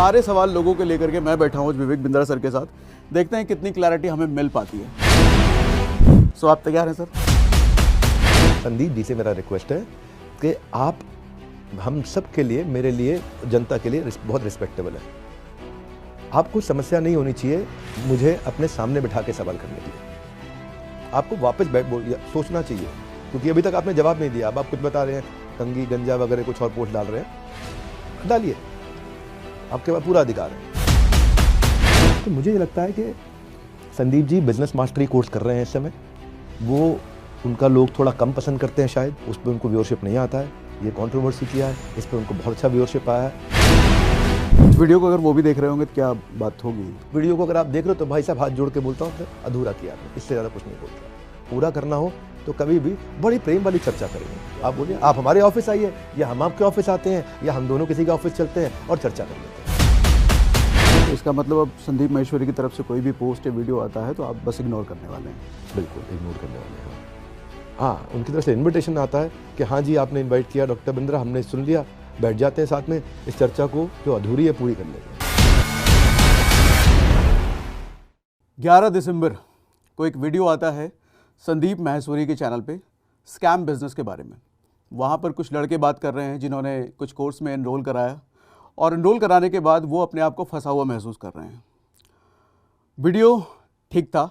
सारे सवाल लोगों के लेकर के मैं बैठा हूँ विवेक बिंद्रा सर के साथ। देखते हैं कितनी क्लैरिटी हमें मिल पाती है। सो आप तैयार हैं सर? संदीप जी से मेरा रिक्वेस्ट है कि आप हम सब के लिए, मेरे लिए, जनता के लिए बहुत रिस्पेक्टेबल है। आपको समस्या नहीं होनी चाहिए मुझे अपने सामने बिठा के सवाल करने की। आपको वापस सोचना चाहिए, क्योंकि अभी तक आपने जवाब नहीं दिया। अब आप कुछ बता रहे हैं, कंगी, गंजा वगैरह कुछ और पोस्ट डाल रहे हैं, डालिए, आपके पास पूरा अधिकार है। तो मुझे ये लगता है कि Sandeep ji business mastery course कर रहे हैं इस समय। वो उनका लोग थोड़ा कम पसंद करते हैं शायद, उस पर उनको व्यूअरशिप नहीं आता है। ये कंट्रोवर्सी किया है, इस पर उनको बहुत अच्छा व्यूअरशिप आया है। वीडियो को अगर वो भी देख रहे होंगे तो क्या बात होगी? वीडियो को अगर आप देख रहे हो तो भाई साहब हाथ जोड़ के बोलता हूँ, फिर अधूरा किया आपने, इससे ज़्यादा कुछ नहीं बोलता। पूरा करना हो तो कभी भी बड़ी प्रेम वाली चर्चा करेंगे। आप बोलिए, आप हमारे ऑफिस आइए या हम आपके ऑफिस आते हैं या हम दोनों किसी के ऑफिस चलते हैं और चर्चा कर लेते हैं। तो इसका मतलब अब संदीप माहेश्वरी की तरफ से कोई भी पोस्ट या वीडियो आता है तो आप बस इग्नोर करने वाले हैं? बिल्कुल इग्नोर करने वाले हैं। हाँ, उनकी तरफ से इन्विटेशन आता है कि हाँ जी आपने इन्वाइट किया डॉक्टर बिंद्रा, हमने सुन लिया, बैठ जाते हैं साथ में, इस चर्चा को जो अधूरी है पूरी कर लेते हैं। 11 दिसंबर को एक वीडियो आता है संदीप माहेश्वरी के चैनल पे स्कैम बिजनेस के बारे में। वहाँ पर कुछ लड़के बात कर रहे हैं जिन्होंने कुछ कोर्स में एनरोल कराया और एनरोल कराने के बाद वो अपने आप को फंसा हुआ महसूस कर रहे हैं। वीडियो ठीक था,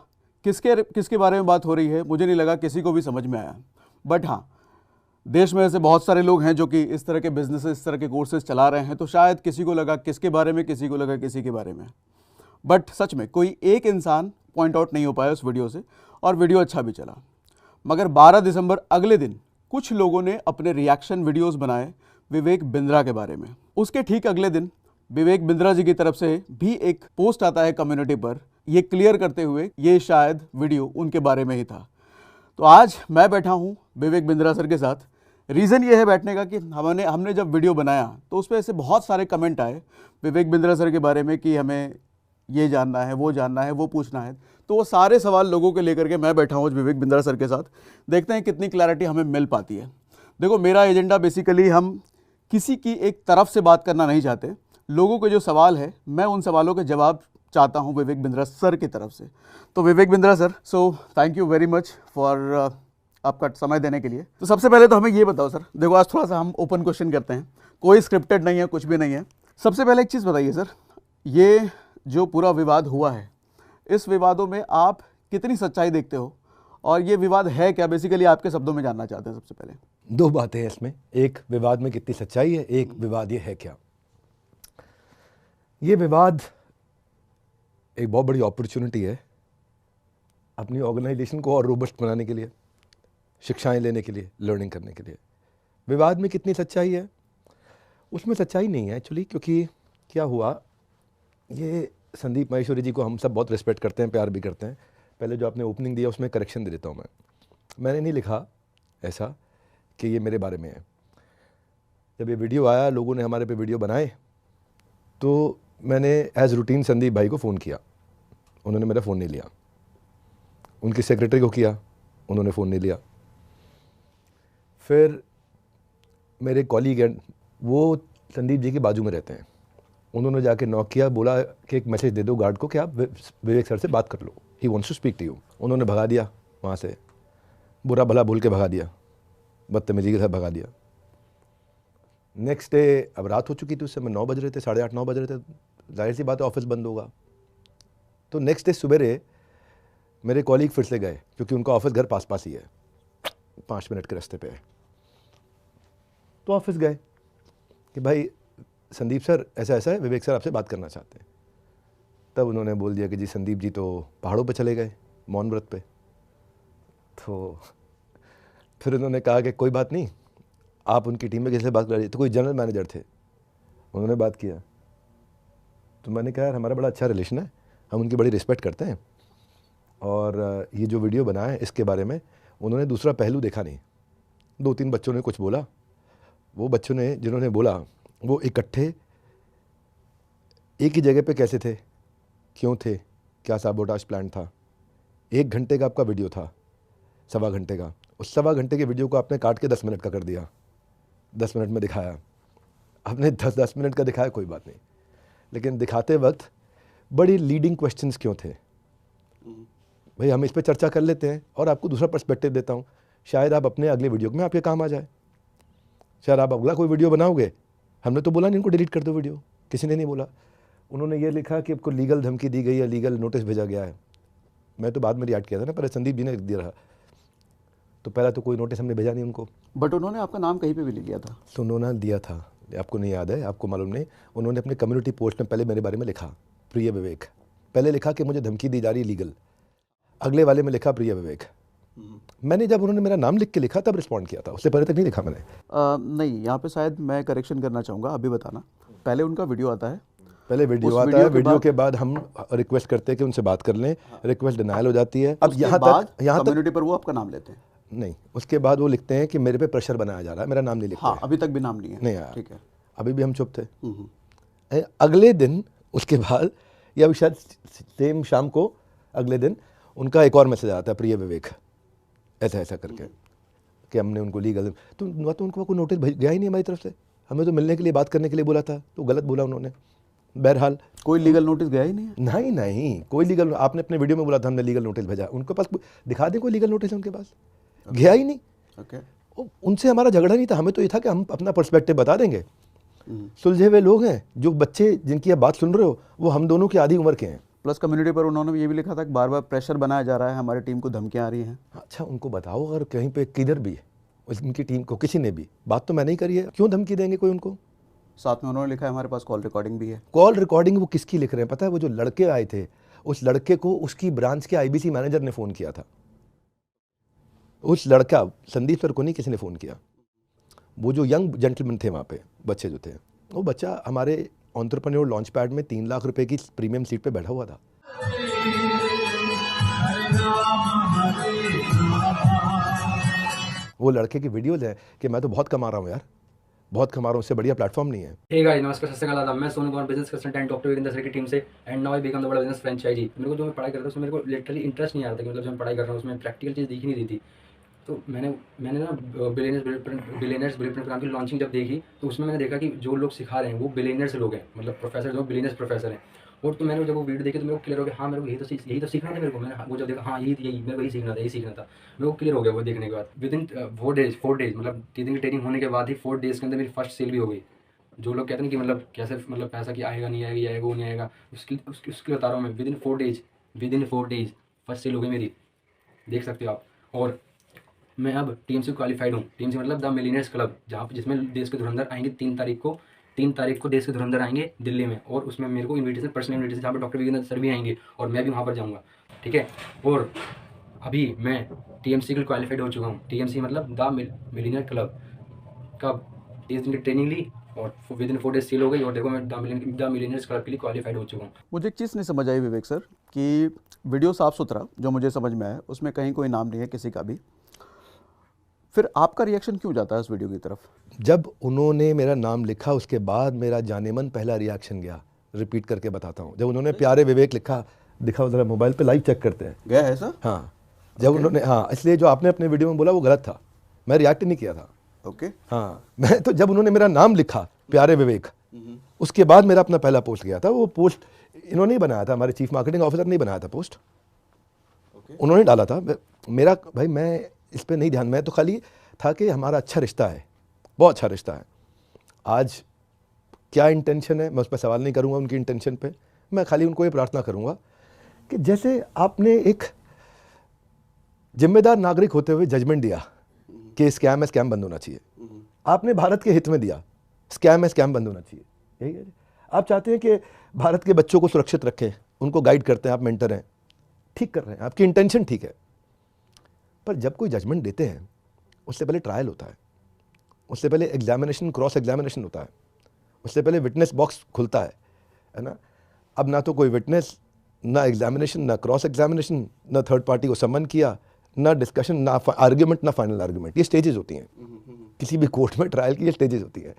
किसके बारे में बात हो रही है मुझे नहीं लगा किसी को भी समझ में आया। बट हाँ, देश में ऐसे बहुत सारे लोग हैं जो कि इस तरह के बिजनेस, इस तरह के कोर्सेज चला रहे हैं, तो शायद किसी को लगा किसके बारे में, किसी को लगा किसी के बारे में। बट सच में कोई एक इंसान पॉइंट आउट नहीं हो पाया उस वीडियो से और वीडियो अच्छा भी चला। मगर 12 दिसंबर अगले दिन कुछ लोगों ने अपने रिएक्शन वीडियोस बनाए विवेक बिंद्रा के बारे में। उसके ठीक अगले दिन विवेक बिंद्रा जी की तरफ से भी एक पोस्ट आता है कम्युनिटी पर, ये क्लियर करते हुए ये शायद वीडियो उनके बारे में ही था। तो आज मैं बैठा हूँ विवेक बिंद्रा सर के साथ। रीज़न ये है बैठने का कि हमने जब वीडियो बनाया तो उस पर ऐसे बहुत सारे कमेंट आए विवेक बिंद्रा सर के बारे में कि हमें ये जानना है, वो जानना है, वो पूछना है। तो वो सारे सवाल लोगों के लेकर के मैं बैठा हूँ विवेक बिंद्रा सर के साथ। देखते हैं कितनी क्लैरिटी हमें मिल पाती है। देखो, मेरा एजेंडा बेसिकली हम किसी की एक तरफ से बात करना नहीं चाहते। लोगों के जो सवाल है मैं उन सवालों के जवाब चाहता हूँ विवेक बिंद्रा सर की तरफ से। तो Vivek Bindra sir, so thank you very much for आपका समय देने के लिए। तो सबसे पहले तो हमें ये बताओ सर, देखो आज थोड़ा सा हम ओपन क्वेश्चन करते हैं, कोई स्क्रिप्टेड नहीं है, कुछ भी नहीं है। सबसे पहले एक चीज़ बताइए सर, ये जो पूरा विवाद हुआ है, इस विवादों में आप कितनी सच्चाई देखते हो और ये विवाद है क्या, बेसिकली आपके शब्दों में जानना चाहते हैं। सबसे पहले दो बातें हैं इसमें, एक विवाद में कितनी सच्चाई है, एक विवाद ये है क्या। ये विवाद एक बहुत बड़ी अपॉर्चुनिटी है अपनी ऑर्गेनाइजेशन को और रोबस्ट बनाने के लिए, शिक्षाएं लेने के लिए, लर्निंग करने के लिए। विवाद में कितनी सच्चाई है, उसमें सच्चाई नहीं है एक्चुअली, क्योंकि क्या हुआ, ये संदीप माहेश्वरी जी को हम सब बहुत रिस्पेक्ट करते हैं, प्यार भी करते हैं। पहले जो आपने ओपनिंग दिया उसमें करेक्शन दे देता हूँ मैंने नहीं लिखा ऐसा कि ये मेरे बारे में है। जब ये वीडियो आया, लोगों ने हमारे पे वीडियो बनाए, तो मैंने एज रूटीन संदीप भाई को फ़ोन किया, उन्होंने मेरा फ़ोन नहीं लिया। उनकी सेक्रेटरी को किया, उन्होंने फ़ोन नहीं लिया। फिर मेरे कॉलीग हैं, वो संदीप जी के बाजू में रहते हैं, उन्होंने जाके नॉक किया, बोला कि एक मैसेज दे दो गार्ड को कि आप विवेक सर से बात कर लो, he wants to speak to you. उन्होंने भगा दिया वहाँ से, बुरा भला बोल के भगा दिया, बदतमीजी के साथ भगा दिया। नेक्स्ट डे, अब रात हो चुकी थी, उस समय 9 बज रहे थे, 8:30 9 बज रहे थे, जाहिर सी बात है ऑफिस बंद होगा। तो नेक्स्ट डे सुबह मेरे कॉलीग फिर से गए, क्योंकि उनका ऑफिस घर पास पास ही है, 5 मिनट के रास्ते पे है। तो ऑफिस गए कि भाई संदीप सर ऐसा ऐसा है, विवेक सर आपसे बात करना चाहते हैं। तब उन्होंने बोल दिया कि जी संदीप जी तो पहाड़ों पे चले गए मौन व्रत पे। तो फिर उन्होंने कहा कि कोई बात नहीं, आप उनकी टीम में कैसे बात कर रही है। तो कोई जनरल मैनेजर थे, उन्होंने बात किया। तो मैंने कहा यार हमारा बड़ा अच्छा रिलेशन है, हम उनकी बड़ी रिस्पेक्ट करते हैं, और ये जो वीडियो बना है इसके बारे में उन्होंने दूसरा पहलू देखा नहीं। 2-3 बच्चों ने कुछ बोला, वो बच्चों ने जिन्होंने बोला वो इकट्ठे एक ही जगह पे कैसे थे, क्यों थे, क्या साबोटाज प्लान था। 1 घंटे का आपका वीडियो था, 1.25 घंटे का, उस 1.25 घंटे के वीडियो को आपने काट के 10 मिनट का कर दिया, 10 मिनट में दिखाया। आपने 10 मिनट का दिखाया, कोई बात नहीं, लेकिन दिखाते वक्त बड़ी लीडिंग क्वेश्चंस क्यों थे? भाई हम इस पे चर्चा कर लेते हैं और आपको दूसरा पर्सपेक्टिव देता हूँ, शायद आप अपने अगले वीडियो में आपके काम आ जाए, शायद आप अगला कोई वीडियो बनाओगे। हमने तो बोला नहीं इनको डिलीट कर दो वीडियो, किसी ने नहीं बोला। उन्होंने ये लिखा कि आपको लीगल धमकी दी गई है, लीगल नोटिस भेजा गया है। मैं तो बाद में रिएक्ट किया था ना, पहले संदीप जी ने लिख दिया रहा, तो पहला तो कोई नोटिस हमने भेजा नहीं उनको। बट उन्होंने आपका नाम कहीं पे भी लिख दिया था। तो उन्होंने दिया था, आपको नहीं याद है, आपको मालूम नहीं। उन्होंने अपने कम्युनिटी पोस्ट में पहले मेरे बारे में लिखा प्रिय विवेक, पहले लिखा कि मुझे धमकी दी जा रही लीगल, अगले वाले में लिखा प्रिय विवेक। मैंने जब उन्होंने मेरा नाम लिख के लिखा तब रिस्पॉन्ड किया था, उससे पहले तक नहीं लिखा मैंने। नहीं, यहाँ पे शायद मैं करेक्शन करना चाहूँगा, अभी बताना। पहले उनका वीडियो आता है, पहले वीडियो आता है, वीडियो के बाद हम रिक्वेस्ट करते हैं कि उनसे बात कर लें, रिक्वेस्ट डिनायल हो जाती है। अब यहाँ तक कम्युनिटी पर वो आपका नाम लेते हैं? नहीं, उसके बाद वो लिखते हैं कि मेरे पे प्रेशर बनाया जा रहा है, मेरा नाम नहीं लिखते। हाँ, अभी तक भी नाम नहीं है। नहीं आया, ठीक है। अभी भी हम चुप थे। अगले दिन उसके बाद या शायद सेम शाम को अगले दिन उनका एक और मैसेज आता है, प्रिय विवेक ऐसा ऐसा करके कि हमने उनको लीगल, तो उनको कोई नोटिस गया ही नहीं हमारी तरफ से, हमें तो मिलने के लिए बात करने के लिए बोला था, तो गलत बोला उन्होंने। बहरहाल कोई लीगल नोटिस गया ही नहीं है? नहीं नहीं, कोई लीगल, आपने अपने वीडियो में बोला था हमने लीगल नोटिस भेजा, उनके पास दिखा दें कोई लीगल नोटिस, उनके पास गया ही नहीं। उनसे हमारा झगड़ा नहीं था, हमें तो ये था कि हम अपना पर्सपेक्टिव बता देंगे। सुलझे हुए लोग हैं, जो बच्चे जिनकी आप बात सुन रहे हो वो हम दोनों की आधी उम्र के हैं। प्लस कम्युनिटी पर उन्होंने ये भी लिखा था कि बार बार प्रेशर बनाया जा रहा है, हमारी टीम को धमकियां आ रही हैं। अच्छा, उनको बताओ अगर कहीं पे किधर भी उनकी टीम को किसी ने भी बात तो मैं नहीं करी है, क्यों धमकी देंगे कोई उनको? साथ में उन्होंने लिखा है हमारे पास कॉल रिकॉर्डिंग भी है। कॉल रिकॉर्डिंग वो किसकी लिख रहे हैं पता है? वो जो लड़के आए थे, उस लड़के को उसकी ब्रांच के आईबीसी मैनेजर ने फ़ोन किया था। उस लड़का संदीप सर को नहीं, किसी ने फ़ोन किया। वो जो यंग जेंटलमैन थे वहाँ पे, बच्चे जो थे, वो बच्चा हमारे एंटरप्रेन्योर लॉन्च पैड में 3 लाख रुपए की प्रीमियम सीट पे बैठा हुआ था। वो लड़के की वीडियोज है कि मैं तो बहुत कमा रहा हूँ यार, बहुत कमा रहा हूँ, उससे बढ़िया प्लेटफॉर्म नहीं है। हे गाइस, नमस्कार, सत श्री अकाल। मैं Sonu Kumar, business consultant doctor Virender sir की टीम से, and now I become the world business franchisee. मेरे को जो मैं पढ़ाई करता था उसमें मेरे को लिटरली इंटरेस्ट नहीं आ रहा था कि मतलब जो मैं पढ़ाई कर रहा हूँ उसमें प्रैक्टिकल चीज़ दिख ही नहीं रही थी। तो मैंने ना बिलियनर्स ब्लूप्रिंट प्रोग्राम की लॉन्चिंग जब देखी तो उसमें मैंने देखा कि जो लोग सिखा रहे हैं वो बिलियनर्स लोग हैं, मतलब प्रोफेसर जो बिलियनर्स प्रोफेसर हैं। और तो मैंने जब वो वीडियो देखी तो मेरे को क्लियर हो गया, हाँ मेरे को यही तो सीखना था मेरे को। मैंने वो जब देखा, हाँ यही मेरे को यही सीखना था, मेरे को क्लियर हो गया वो देखने के बाद। विद इन 4 डेज मतलब 3 दिन की ट्रेनिंग होने के बाद ही 4 डेज के अंदर मेरी फर्स्ट सेल भी हो गई। जो लोग कहते हैं कि मतलब कैसे, मतलब पैसा कि आएगा नहीं आएगा, ये आएगा वो नहीं आएगा, उसकी बता रहा हूँ मैं। Within 4 days first sale हो गई मेरी, देख सकते हो आप। और मैं अब टीम से क्वालिफाइड हूँ। टीम से मतलब द मिलियनेयर्स क्लब, जहाँ पर जिसमें देश के धुरंधर आएंगे 3 तारीख को देश के धुरंधर आएंगे दिल्ली में, और उसमें मेरे को इन्विटेशन, पर्सनल इन्विटेशन, जहाँ पर डॉक्टर वीरेंद्र सर भी आएंगे और मैं भी वहाँ पर जाऊँगा, ठीक है। और अभी मैं टीएमसी के लिए क्वालिफाइड हो चुका हूँ। टीएमसी मतलब द मिलियनेयर क्लब। कब 30 दिन की ट्रेनिंग ली और विद इन 4 डेज सेल हो गई, और देखो मैं द मिलियनेयर्स क्लब के लिए क्वालिफाइड हो चुका हूँ। मुझे एक चीज़ नहीं समझ आई विवेक सर, कि वीडियो साफ सुथरा जो मुझे समझ में आया, उसमें कहीं कोई नाम नहीं है किसी का भी, फिर आपका रिएक्शन क्यों जाता है उस वीडियो की तरफ? जब उन्होंने मेरा नाम लिखा उसके बाद मेरा जानेमन पहला रिएक्शन गया, रिपीट करके बताता हूँ। जब उन्होंने प्यारे विवेक लिखा, दिखाओ जरा मोबाइल पे, लाइव चेक करते हैं, गया है सर? हाँ, जब उन्होंने, हाँ, इसलिए जो आपने अपने वीडियो में बोला वो गलत था, मैं रिएक्ट नहीं किया था। ओके। हाँ, मैं तो जब उन्होंने मेरा नाम लिखा प्यारे विवेक, उसके बाद मेरा अपना पहला पोस्ट गया था। वो पोस्ट इन्होंने ही बनाया था, हमारे चीफ मार्केटिंग ऑफिसर ने बनाया था पोस्ट, उन्होंने डाला था। मेरा भाई, मैं इस पर नहीं ध्यान, मैं तो खाली था कि हमारा अच्छा रिश्ता है, बहुत अच्छा रिश्ता है। आज क्या इंटेंशन है मैं उस पर सवाल नहीं करूंगा, उनकी इंटेंशन पे मैं खाली उनको ये प्रार्थना करूंगा कि जैसे आपने एक जिम्मेदार नागरिक होते हुए जजमेंट दिया कि स्कैम है, स्कैम बंद होना चाहिए, आपने भारत के हित में दिया, स्कैम है, स्कैम बंद होना चाहिए, यही है। आप चाहते हैं कि भारत के बच्चों को सुरक्षित रखें, उनको गाइड करते हैं, आप मेंटर हैं, ठीक कर रहे हैं, आपकी इंटेंशन ठीक है। पर जब कोई जजमेंट देते हैं उससे पहले ट्रायल होता है, उससे पहले एग्जामिनेशन, क्रॉस एग्जामिनेशन होता है, उससे पहले विटनेस बॉक्स खुलता है ना। अब ना तो कोई विटनेस, ना एग्जामिनेशन, ना क्रॉस एग्जामिनेशन, ना थर्ड पार्टी को सम्मन किया, ना डिस्कशन, ना आर्ग्यूमेंट, ना फाइनल आर्ग्यूमेंट। ये स्टेजेस होती हैं किसी भी कोर्ट में, ट्रायल की ये स्टेजेस होती हैं।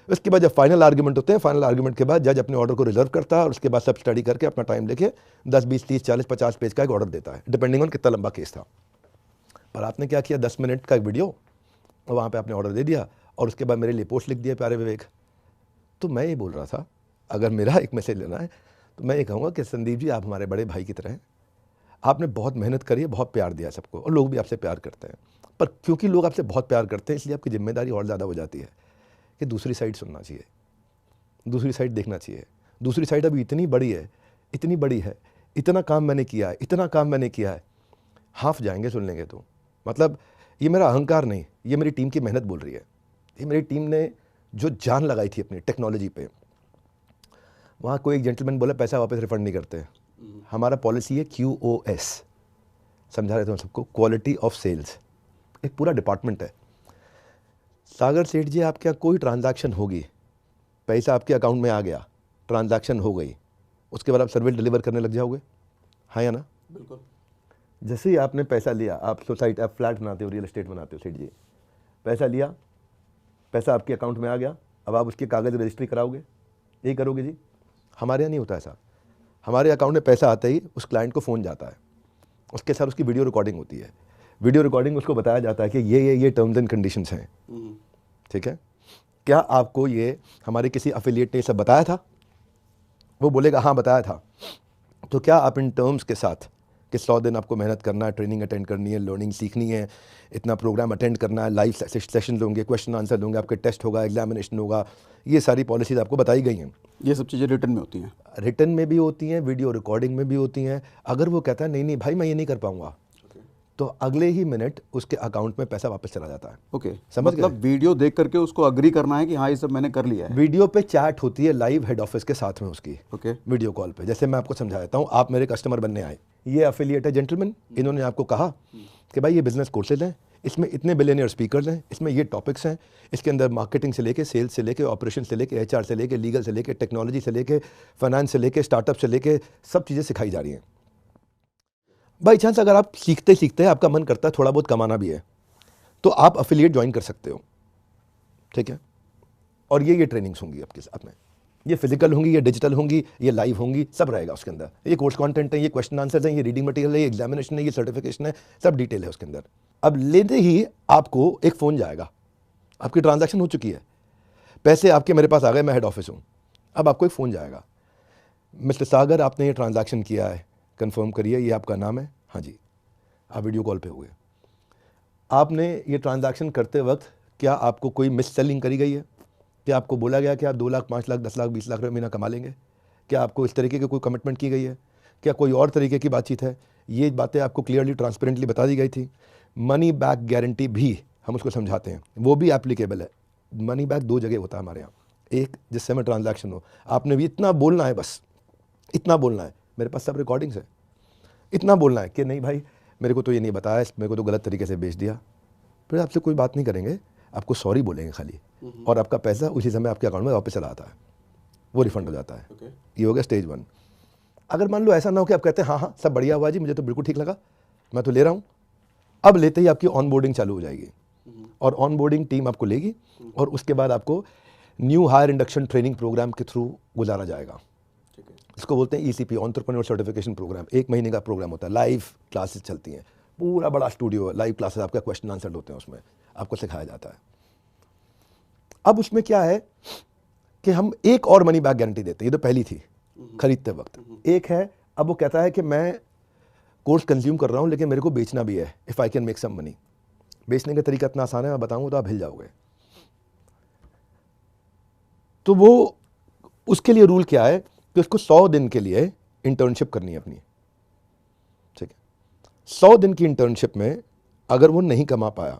उसके बाद जब फाइनल आर्ग्यूमेंट होते हैं, फाइनल आर्ग्यूमेंट के बाद जज अपने ऑर्डर को रिजर्व करता है और उसके बाद सब स्टडी करके अपना टाइम लेके 10, 20, 30, 40, 50 पेज का एक ऑर्डर देता है, डिपेंडिंग ऑन कितना लंबा केस था। पर आपने क्या किया, 10 मिनट का एक वीडियो, और वहाँ पे आपने ऑर्डर दे दिया और उसके बाद मेरे लिए पोस्ट लिख दिया प्यारे विवेक। तो मैं ये बोल रहा था, अगर मेरा एक मैसेज लेना है तो मैं ये कहूँगा कि संदीप जी आप हमारे बड़े भाई की तरह हैं, आपने बहुत मेहनत करी है, बहुत प्यार दिया सबको और लोग भी आपसे प्यार करते हैं, पर क्योंकि लोग आपसे बहुत प्यार करते हैं इसलिए आपकी जिम्मेदारी और ज़्यादा हो जाती है कि दूसरी साइड सुनना चाहिए, दूसरी साइड देखना चाहिए। दूसरी साइड अभी इतनी बड़ी है, इतनी बड़ी है, इतना काम मैंने किया है, इतना काम मैंने किया है, हाफ जाएंगे सुन लेंगे तो। मतलब ये मेरा अहंकार नहीं, ये मेरी टीम की मेहनत बोल रही है। ये मेरी टीम ने जो जान लगाई थी अपनी टेक्नोलॉजी पे। वहाँ कोई एक जेंटलमैन बोला पैसा वापस रिफंड नहीं करते, हमारा पॉलिसी है QoS, समझा रहे थे हम सबको, क्वालिटी ऑफ सेल्स, एक पूरा डिपार्टमेंट है। सागर सेठ जी आपके यहाँ कोई ट्रांजैक्शन होगी, पैसा आपके अकाउंट में आ गया, ट्रांजैक्शन हो गई, उसके बाद आप सर्विस डिलीवर करने लग जाओगे, हाँ या ना? बिल्कुल। जैसे ही आपने पैसा लिया, आप सोसाइटी, आप फ्लैट बनाते हो, रियल एस्टेट बनाते हो सेठ जी, पैसा लिया, पैसा आपके अकाउंट में आ गया, अब आप उसके कागज़ रजिस्ट्री कराओगे, यही करोगे जी? हमारे यहाँ नहीं होता ऐसा। हमारे अकाउंट में पैसा आते ही उस क्लाइंट को फ़ोन जाता है, उसके साथ उसकी वीडियो रिकॉर्डिंग होती है, वीडियो रिकॉर्डिंग उसको बताया जाता है कि ये टर्म्स एंड कंडीशंस हैं, ठीक है? क्या आपको ये हमारे किसी अफिलिएट ने सब बताया था? वो बोलेगा हाँ बताया था। तो क्या आप इन टर्म्स के साथ कि 100 दिन आपको मेहनत करना है, ट्रेनिंग अटेंड करनी है, लर्निंग सीखनी है, इतना प्रोग्राम अटेंड करना है, लाइव सेशंस होंगे, क्वेश्चन आंसर होंगे, आपके टेस्ट होगा, एग्जामिनेशन होगा, ये सारी पॉलिसीज आपको बताई गई हैं। ये सब चीज़ें रिटर्न में होती हैं? रिटर्न में भी होती हैं, वीडियो रिकॉर्डिंग में भी होती हैं। अगर वो कहता है नहीं भाई मैं ये नहीं कर पाऊंगा, तो अगले ही मिनट उसके अकाउंट में पैसा वापस चला जाता है। ओके, समझ मतलब वीडियो देख करके उसको अग्री करना है कि हाँ ये सब मैंने कर लिया है। वीडियो पे चैट होती है लाइव हेड ऑफिस के साथ में उसकी, ओके, वीडियो कॉल पे। जैसे मैं आपको समझा देता हूँ, आप मेरे कस्टमर बनने आए, ये एफिलिएट है जेंटलमैन, इन्होंने आपको कहा कि भाई ये बिजनेस कोर्सेज हैं, इसमें इतने बिलियनियर स्पीकर्स हैं, इसमें ये टॉपिक्स हैं, इसके अंदर मार्केटिंग से लेके, सेल्स से लेके, ऑपरेशन से लेके, HR से लेके, लीगल से लेके, टेक्नोलॉजी से लेके, फाइनेंस से लेके, स्टार्टअप से लेके, सब चीज़ें सिखाई जा रही हैं। बाई चांस अगर आप सीखते सीखते आपका मन करता है थोड़ा बहुत कमाना भी है, तो आप अफिलिएट ज्वाइन कर सकते हो, ठीक है? और ये ट्रेनिंग्स होंगी आपके साथ में, ये फिजिकल होंगी, ये डिजिटल होंगी, ये लाइव होंगी, सब रहेगा उसके अंदर। ये कोर्स कंटेंट है, ये क्वेश्चन आंसर है, ये रीडिंग मटेरियल है, ये एग्जामिनेशन है, ये सर्टिफिकेशन है, सब डिटेल है उसके अंदर। अब लेते ही आपको एक फ़ोन जाएगा, आपकी ट्रांजैक्शन हो चुकी है, पैसे आपके मेरे पास आ गए, मैं हेड ऑफिस हूँ, अब आपको एक फ़ोन जाएगा, मिस्टर सागर आपने ये ट्रांजैक्शन किया है, कंफर्म करिए, ये आपका नाम है, हाँ जी, आप वीडियो कॉल पे हुए। आपने ये ट्रांजैक्शन करते वक्त क्या आपको कोई मिस सेलिंग करी गई है? क्या आपको बोला गया कि आप 2 लाख, 5 लाख, 10 लाख, 20 लाख रुपये महीना कमा लेंगे? क्या आपको इस तरीके की कोई कमिटमेंट की गई है? क्या कोई और तरीके की बातचीत है? ये बातें आपको क्लियरली ट्रांसपेरेंटली बता दी गई थी। मनी बैक गारंटी भी हम उसको समझाते हैं, वो भी एप्लीकेबल है। मनी बैक 2 जगह होता है हमारे यहाँ, एक जिस समय ट्रांजैक्शन हो, आपने भी इतना बोलना है, बस इतना बोलना है, मेरे पास सब रिकॉर्डिंग्स है, इतना बोलना है कि नहीं भाई मेरे को तो ये नहीं बताया, मेरे को तो गलत तरीके से बेच दिया, फिर आपसे कोई बात नहीं करेंगे, आपको सॉरी बोलेंगे खाली, और आपका पैसा उसी समय आपके अकाउंट में वापस चला आता है, वो रिफंड हो जाता है। ये हो गया स्टेज 1। अगर मान लो ऐसा ना हो कि आप कहते हैं हाँ सब बढ़िया हुआ जी, मुझे तो बिल्कुल ठीक लगा, मैं तो ले रहा हूँ, अब लेते ही आपकी ऑनबोर्डिंग चालू हो जाएगी, और ऑनबोर्डिंग टीम आपको लेगी, और उसके बाद आपको new hire induction training program के थ्रू गुजारा जाएगा। इसको बोलते हैं ECP, एंटरप्रेन्योर सर्टिफिकेशन प्रोग्राम। 1 महीने का प्रोग्राम होता है, लाइव क्लासेस चलती हैं, पूरा बड़ा स्टूडियो है, लाइव क्लासेस, आपका क्वेश्चन आंसर होते हैं, उसमें आपको सिखाया जाता है। अब उसमें क्या है कि हम एक और मनी बैक गारंटी देते हैं, ये तो पहली थी खरीदते वक्त, एक है अब वो कहता है कि मैं कोर्स कंज्यूम कर रहा हूँ लेकिन मेरे को बेचना भी है, if I can make some money. बेचने का तरीका इतना आसान है, मैं बताऊँगा तो आप हिल जाओगे। तो वो उसके लिए रूल क्या है कि उसको 100 दिन के लिए इंटर्नशिप करनी है अपनी, ठीक है? 100 दिन की इंटर्नशिप में अगर वो नहीं कमा पाया,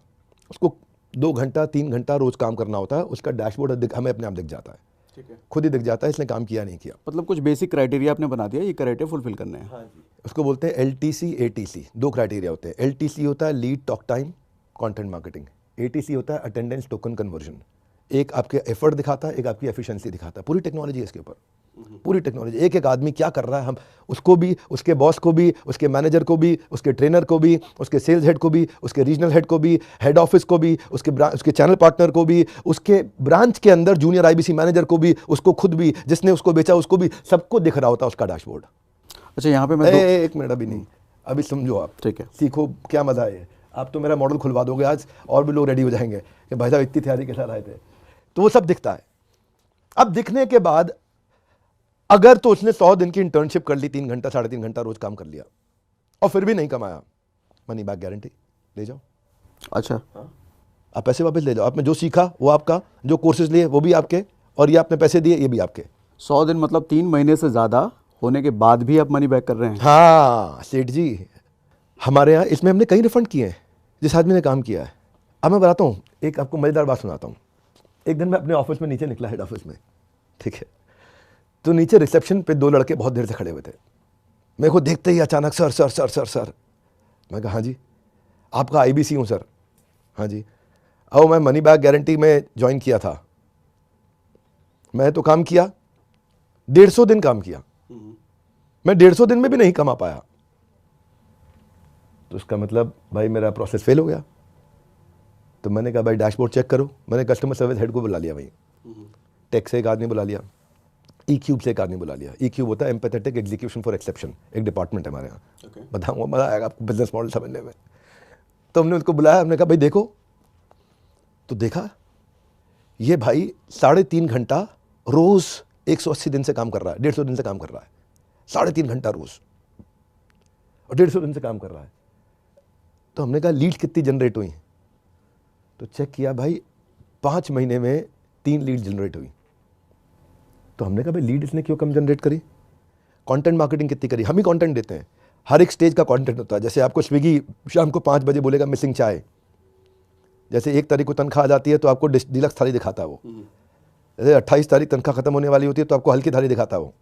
उसको 2 घंटा 3 घंटा रोज काम करना होता है, उसका डैशबोर्ड हमें अपने आप दिख जाता है, ठीक है? खुद ही दिख जाता है इसने काम किया नहीं किया। मतलब कुछ बेसिक क्राइटेरिया आपने बना दिया, ये क्राइटेरिया फुलफिल करने हैं। हाँ जी। उसको बोलते हैं LTC ATC, 2 क्राइटेरिया होते हैं। LTC होता है lead talk time content marketing, ATC होता है अटेंडेंस टोकन कन्वर्जन। एक आपके एफर्ट दिखाता है, एक आपकी एफिशिएंसी दिखाता है। पूरी टेक्नोलॉजी है इसके ऊपर, पूरी टेक्नोलॉजी। एक एक आदमी क्या कर रहा है, हम उसको भी, उसके बॉस को भी, उसके मैनेजर को भी, उसके ट्रेनर को भी, उसके सेल्स हेड को भी, उसके रीजनल हेड को भी, हेड ऑफिस को भी, उसके चैनल पार्टनर को भी, उसके ब्रांच के अंदर जूनियर IBC मैनेजर को भी, उसको खुद भी, जिसने उसको बेचा उसको भी, सबको दिख रहा होता है उसका डैशबोर्ड। अच्छा, यहाँ पे मैं एक मिनट, अभी नहीं, अभी समझो आप, ठीक है, सीखो क्या मजा है। आप तो मेरा मॉडल खुलवा दोगे आज, और भी लोग रेडी हो जाएंगे कि भाई साहब इतनी तैयारी के साथ आए थे। तो वो सब दिखता है। अब दिखने के बाद अगर तो उसने 100 दिन की इंटर्नशिप कर ली, 3 घंटा 3.5 घंटा रोज काम कर लिया और फिर भी नहीं कमाया, मनी बैक गारंटी, ले जाओ। अच्छा, आप पैसे वापस ले जाओ। आपने जो सीखा वो आपका, जो कोर्सेज लिए वो भी आपके, और ये आपने पैसे दिए ये भी आपके। 100 दिन मतलब 3 महीने से ज़्यादा होने के बाद भी आप मनी बैक कर रहे हैं? हाँ सेठ जी, हमारे यहाँ इसमें हमने कई रिफंड किए हैं जिस आदमी ने काम किया है। अब मैं बताता हूँ, एक आपको मज़ेदार बात सुनाता हूँ। एक दिन मैं अपने ऑफिस में नीचे निकला, हेड ऑफिस में, ठीक है, तो नीचे रिसेप्शन पे 2 लड़के बहुत देर से खड़े हुए थे। मेरे को देखते ही अचानक sir sir sir sir sir, मैं कहा हाँ जी, आपका आईबीसी हूँ सर। हाँ जी, अब मैं मनी बैक गारंटी में ज्वाइन किया था, मैं तो काम किया 150 दिन काम किया, मैं 150 दिन में भी नहीं कमा पाया, तो उसका मतलब भाई मेरा प्रोसेस फेल हो गया। तो मैंने कहा भाई डैशबोर्ड चेक करो। मैंने कस्टमर सर्विस हेड को बुला लिया, भाई टेक से एक आदमी बुला लिया, ई क्यूब से एक आदमी बुला लिया। ई क्यूब होता है एम्पैथेटिक एग्जीक्यूशन फॉर एक्सेप्शन, एक डिपार्टमेंट है हमारे यहाँ। बताऊँगा, मज़ा आएगा आपको बिजनेस मॉडल समझने में। तो हमने उसको बुलाया, हमने कहा भाई देखो, तो देखा ये भाई 3.5 घंटा रोज 180 दिन से काम कर रहा है, 150 दिन से काम कर रहा है, 3.5 घंटा रोज और 150 दिन से काम कर रहा है। तो हमने कहा लीड कितनी जनरेट हुई? तो चेक किया भाई 5 महीने में 3 लीड जनरेट हुई। तो हमने कहा भाई लीड इसने क्यों कम जनरेट करी? कंटेंट मार्केटिंग कितनी करी? हम ही कंटेंट देते हैं, हर एक स्टेज का कंटेंट होता है। जैसे आपको स्विगी शाम को 5 बजे बोलेगा मिसिंग चाय, जैसे 1 तारीख को तनख्वाह आ जाती है तो आपको डिलक्स थाली दिखाता है वो, जैसे 28 तारीख तनख्वाह खत्म होने वाली होती है तो आपको हल्की थाली दिखाता है वो।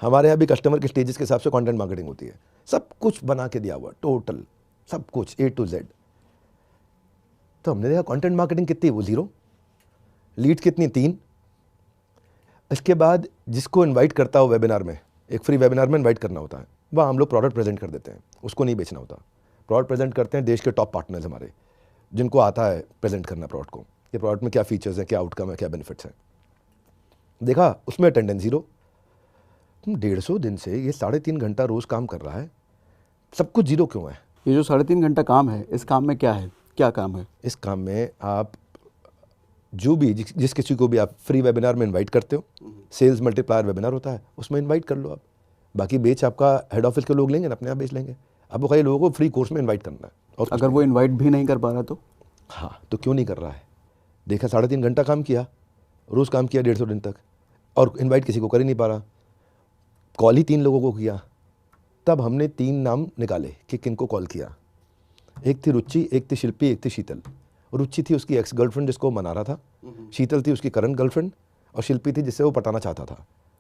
हमारे यहाँ भी कस्टमर के स्टेजेस के हिसाब से कंटेंट मार्केटिंग होती है, सब कुछ बना के दिया हुआ, टोटल सब कुछ A to Z। तो हमने देखा कंटेंट मार्केटिंग कितनी, वो 0, लीड कितनी 3। इसके बाद जिसको इनवाइट करता हो वेबिनार में, एक फ्री वेबिनार में इनवाइट करना होता है, वहाँ हम लोग प्रोडक्ट प्रेजेंट कर देते हैं, उसको नहीं बेचना होता। प्रोडक्ट प्रेजेंट करते हैं देश के टॉप पार्टनर्स हमारे, जिनको आता है प्रेजेंट करना प्रोडक्ट को, ये प्रोडक्ट में क्या फीचर्स हैं, क्या आउटकम है, क्या बेनिफिट्स हैं। देखा उसमें अटेंडेंस 0। तुम 150 दिन से ये 3.5 घंटा रोज काम कर रहा है, सब कुछ 0 क्यों है? ये जो 3.5 घंटा काम है, इस काम में क्या है, क्या काम है? इस काम में आप जो भी जिस किसी को भी आप फ्री वेबिनार में इनवाइट करते हो, सेल्स मल्टीप्लायर वेबिनार होता है, उसमें इनवाइट कर लो आप। बाकी बेच आपका हेड ऑफिस के लोग लेंगे ना, अपने आप बेच लेंगे। आपको खाली लोगों को फ्री कोर्स में इनवाइट करना है। और अगर वो इनवाइट भी नहीं कर पा रहा तो? हाँ, तो क्यों नहीं कर रहा है? देखा 3.5 घंटा काम किया, रोज काम किया 150 दिन तक, और इनवाइट किसी को कर ही नहीं पा रहा। कॉल ही 3 लोगों को किया। तब हमने 3 नाम निकाले कि किनको कॉल किया। एक थी रुचि, एक थी शिल्पी, एक थी शीतल। रुचि थी उसकी एक्स गर्लफ्रेंड जिसको वो मना रहा था, शीतल थी उसकी करंट गर्लफ्रेंड, और शिल्पी थी जिससे वो पटाना चाहता था।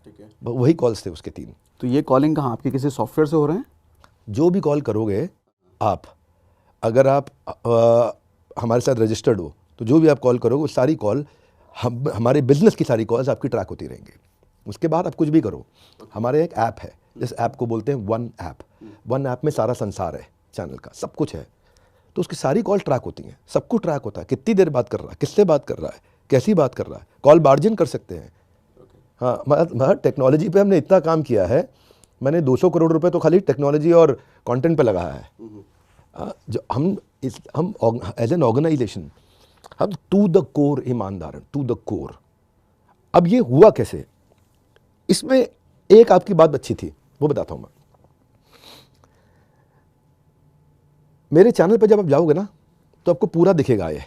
ठीक है, वही कॉल्स थे उसके 3। तो ये कॉलिंग कहाँ, आपके किसी सॉफ्टवेयर से हो रहे हैं? जो भी कॉल करोगे आप, अगर आप हमारे साथ रजिस्टर्ड हो, तो जो भी आप कॉल करोगे वो सारी कॉल हमारे बिजनेस की सारी कॉल्स आपकी ट्रैक होती रहेंगी। उसके बाद आप कुछ भी करो, हमारे एक ऐप है, जिस ऐप को बोलते हैं वन ऐप। वन ऐप में सारा संसार है, चैनल का सब कुछ है, तो उसकी सारी कॉल ट्रैक होती हैं, सब कुछ ट्रैक होता है, कितनी देर बात कर रहा है, किससे बात कर रहा है, कैसी बात कर रहा है, कॉल मार्जिन कर सकते हैं। हाँ, मतलब टेक्नोलॉजी पे हमने इतना काम किया है, मैंने 200 करोड़ रुपए तो खाली टेक्नोलॉजी और कंटेंट पे लगाया है। जो हम एज एन ऑर्गेनाइजेशन हम टू द कोर ईमानदार हैं, टू द कोर। अब ये हुआ कैसे? इसमें एक आपकी बात अच्छी थी, वो बताता हूं मैं। मेरे चैनल पे जब आप जाओगे ना, तो आपको पूरा दिखेगा ये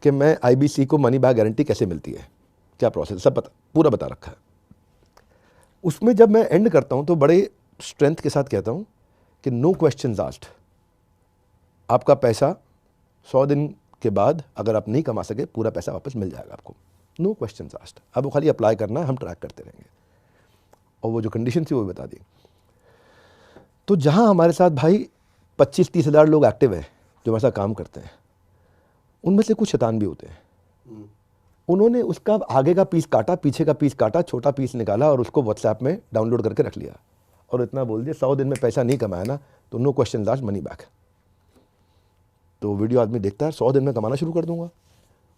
कि मैं आईबीसी को मनी बैक गारंटी कैसे मिलती है, क्या प्रोसेस, सब पूरा बता रखा है। उसमें जब मैं एंड करता हूं तो बड़े स्ट्रेंथ के साथ कहता हूं कि नो क्वेश्चंस आस्क्ड। आपका पैसा 100 दिन के बाद अगर आप नहीं कमा सके, पूरा पैसा वापस मिल जाएगा आपको, नो क्वेश्चंस आस्क्ड। अब वो खाली अप्लाई करना है, हम ट्रैक करते रहेंगे। और वो जो कंडीशन थी वो भी बता दी। तो जहां हमारे साथ भाई 25-30 हज़ार लोग एक्टिव हैं जो हमारे साथ काम करते हैं, उनमें से कुछ शैतान भी होते हैं। उन्होंने उसका आगे का पीस काटा, पीछे का पीस काटा, छोटा पीस निकाला और उसको व्हाट्सएप में डाउनलोड करके रख लिया और इतना बोल दिया 100 दिन में पैसा नहीं कमाया ना तो no question asked, money back. तो वीडियो आदमी देखता है, 100 दिन में कमाना शुरू कर दूंगा।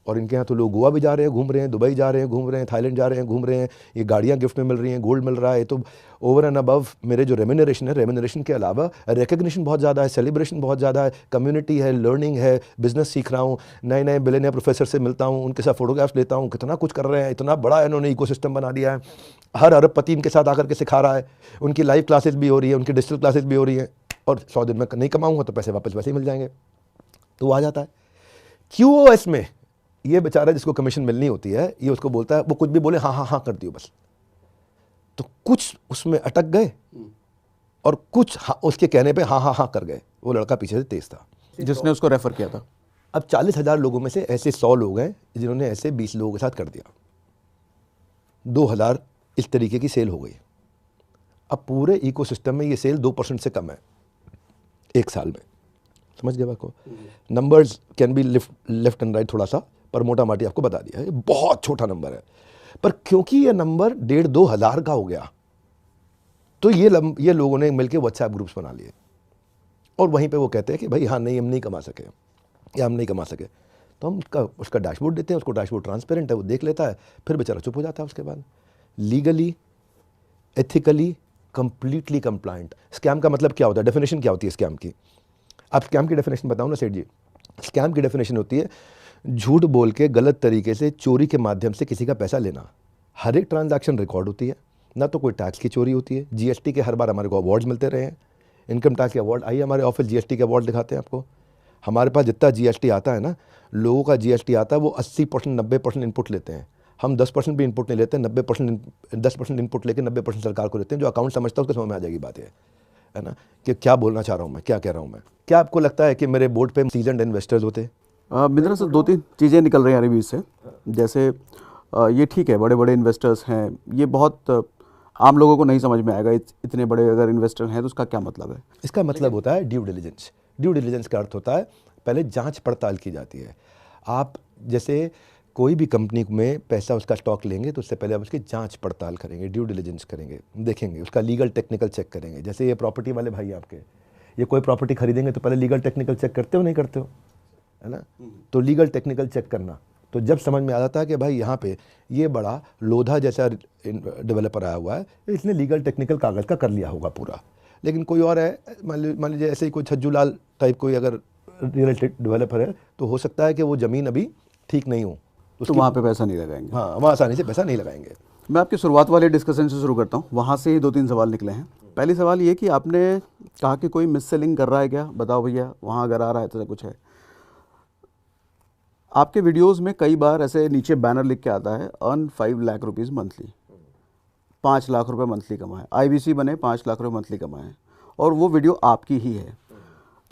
और इनके यहाँ तो लोग गोवा भी जा रहे हैं, घूम रहे हैं, दुबई जा रहे हैं, घूम रहे हैं, थाईलैंड जा रहे हैं, घूम रहे हैं, ये गाड़ियाँ गिफ्ट में मिल रही हैं, गोल्ड मिल रहा है। तो ओवर एंड अबव मेरे जो रेम्यूनरेशन है, रेम्यूनरेशन के अलावा रिकग्निशन बहुत ज़्यादा है, सेलिब्रेशन बहुत ज़्यादा है, कम्युनिटी है, लर्निंग है, बिजनेस सीख रहा हूँ, नए नए बिलियनियर प्रोफेसर से मिलता हूँ, उनके साथ फोटोग्राफ्स लेता हूँ, कितना कुछ कर रहे हैं, इतना बड़ा इन्होंने इकोसिस्टम बना दिया है। हर अरबपति इनके साथ आकर के सिखा रहा है, उनकी लाइव क्लासेस भी हो रही है, उनकी डिजिटल क्लासेस भी हो रही हैं, और 100 दिन में नहीं कमाऊँगा तो पैसे वापस वैसे ही मिल जाएंगे। तो वो आ जाता है। QoS में ये बेचारा जिसको कमीशन मिलनी होती है, ये उसको बोलता है, वो कुछ भी बोले हाँ हाँ हाँ कर दियो बस। तो कुछ उसमें अटक गए और कुछ उसके कहने पे हाँ हाँ हाँ कर गए। वो लड़का पीछे से तेज था जिसने उसको रेफर किया था। अब 40,000 लोगों में से ऐसे 100 लोग हैं जिन्होंने ऐसे 20 लोगों के साथ कर दिया। 2,000 इस तरीके की सेल हो गई। अब पूरे इकोसिस्टम में ये सेल 2% से कम है एक साल में। समझ गए बात को? Numbers can be left and right थोड़ा सा, पर मोटा माटी आपको बता दिया है, ये बहुत छोटा नंबर है। पर क्योंकि ये नंबर 1,500-2 हज़ार का हो गया, तो ये लोगों ने मिलकर व्हाट्सएप ग्रुप्स बना लिए, और वहीं पे वो कहते हैं कि भाई हाँ नहीं हम नहीं कमा सके या हम नहीं कमा सके, तो हम उसका डैशबोर्ड देते हैं, उसको डैशबोर्ड ट्रांसपेरेंट है, वो देख लेता है, फिर बेचारा चुप हो जाता है। उसके बाद legally, ethically, completely compliant. Scam का मतलब क्या होता है? डेफिनेशन क्या होती है स्कैम की? आप स्कैम की डेफिनेशन बताओ ना सेठ जी। स्कैम की डेफिनेशन होती है झूठ बोल के गलत तरीके से चोरी के माध्यम से किसी का पैसा लेना। हर एक ट्रांजैक्शन रिकॉर्ड होती है, ना तो कोई टैक्स की चोरी होती है। जीएसटी के हर बार हमारे को अवार्ड्स मिलते रहे हैं, इनकम टैक्स के अवार्ड। आइए हमारे ऑफिस जीएसटी के अवार्ड दिखाते हैं आपको। हमारे पास जितना जीएसटी आता है ना, लोगों का जीएसटी आता है वो 80% 90% इनपुट लेते हैं। हम 10% भी इनपुट नहीं लेते, 10% इनपुट लेके 90% सरकार को देते हैं। जो अकाउंट समझता है उसके समझ में आ जाएगी बात है ना, कि क्या बोलना चाह रहा हूँ मैं, क्या कह रहा हूँ मैं। क्या आपको लगता है कि मेरे बोर्ड पे सीजन्ड इन्वेस्टर्स होते? बिंद्रा सर, 2-3 चीज़ें निकल रही हैं रिव्यू से। जैसे ये ठीक है, बड़े बड़े इन्वेस्टर्स हैं, ये बहुत आम लोगों को नहीं समझ में आएगा। इतने बड़े अगर इन्वेस्टर हैं तो उसका क्या मतलब है? इसका मतलब होता है ड्यू डिलिजेंस। ड्यू डिलिजेंस का अर्थ होता है पहले जांच पड़ताल की जाती है। आप जैसे कोई भी कंपनी में पैसा उसका स्टॉक लेंगे तो उससे पहले आप उसकी जांच पड़ताल करेंगे, ड्यू डिलिजेंस करेंगे, देखेंगे, उसका लीगल टेक्निकल चेक करेंगे। जैसे ये प्रॉपर्टी वाले भाई आपके, ये कोई प्रॉपर्टी खरीदेंगे तो पहले लीगल टेक्निकल चेक करते हो नहीं करते हो, है ना? तो लीगल टेक्निकल चेक करना, तो जब समझ में आ जाता है कि भाई यहाँ पे ये बड़ा लोधा जैसा डेवलपर आया हुआ है, इसने लीगल टेक्निकल कागज़ का कर लिया होगा पूरा। लेकिन कोई और है, मान लीजिए ऐसे ही कोई छज्जू लाल टाइप कोई अगर रियल एस्टेट डेवलपर है, तो हो सकता है कि वो ज़मीन अभी ठीक नहीं हो, तो वहाँ पे पैसा नहीं लगाएंगे। हाँ, वहाँ आसानी से पैसा नहीं लगाएंगे। मैं आपकी शुरुआत वाले डिस्कशन से शुरू करता हूँ, वहाँ से ही 2-3 सवाल निकले हैं। पहली सवाल ये कि आपने कहा कि कोई मिस सेलिंग कर रहा है क्या, बताओ भैया, वहाँ अगर आ रहा है तो कुछ है। आपके वीडियोस में कई बार ऐसे नीचे बैनर लिख के आता है, earn 5 lakh rupees monthly, 5 lakh रुपए मंथली कमाएं, IBC बने 5 लाख रुपए मंथली कमाएं, और वो वीडियो आपकी ही है।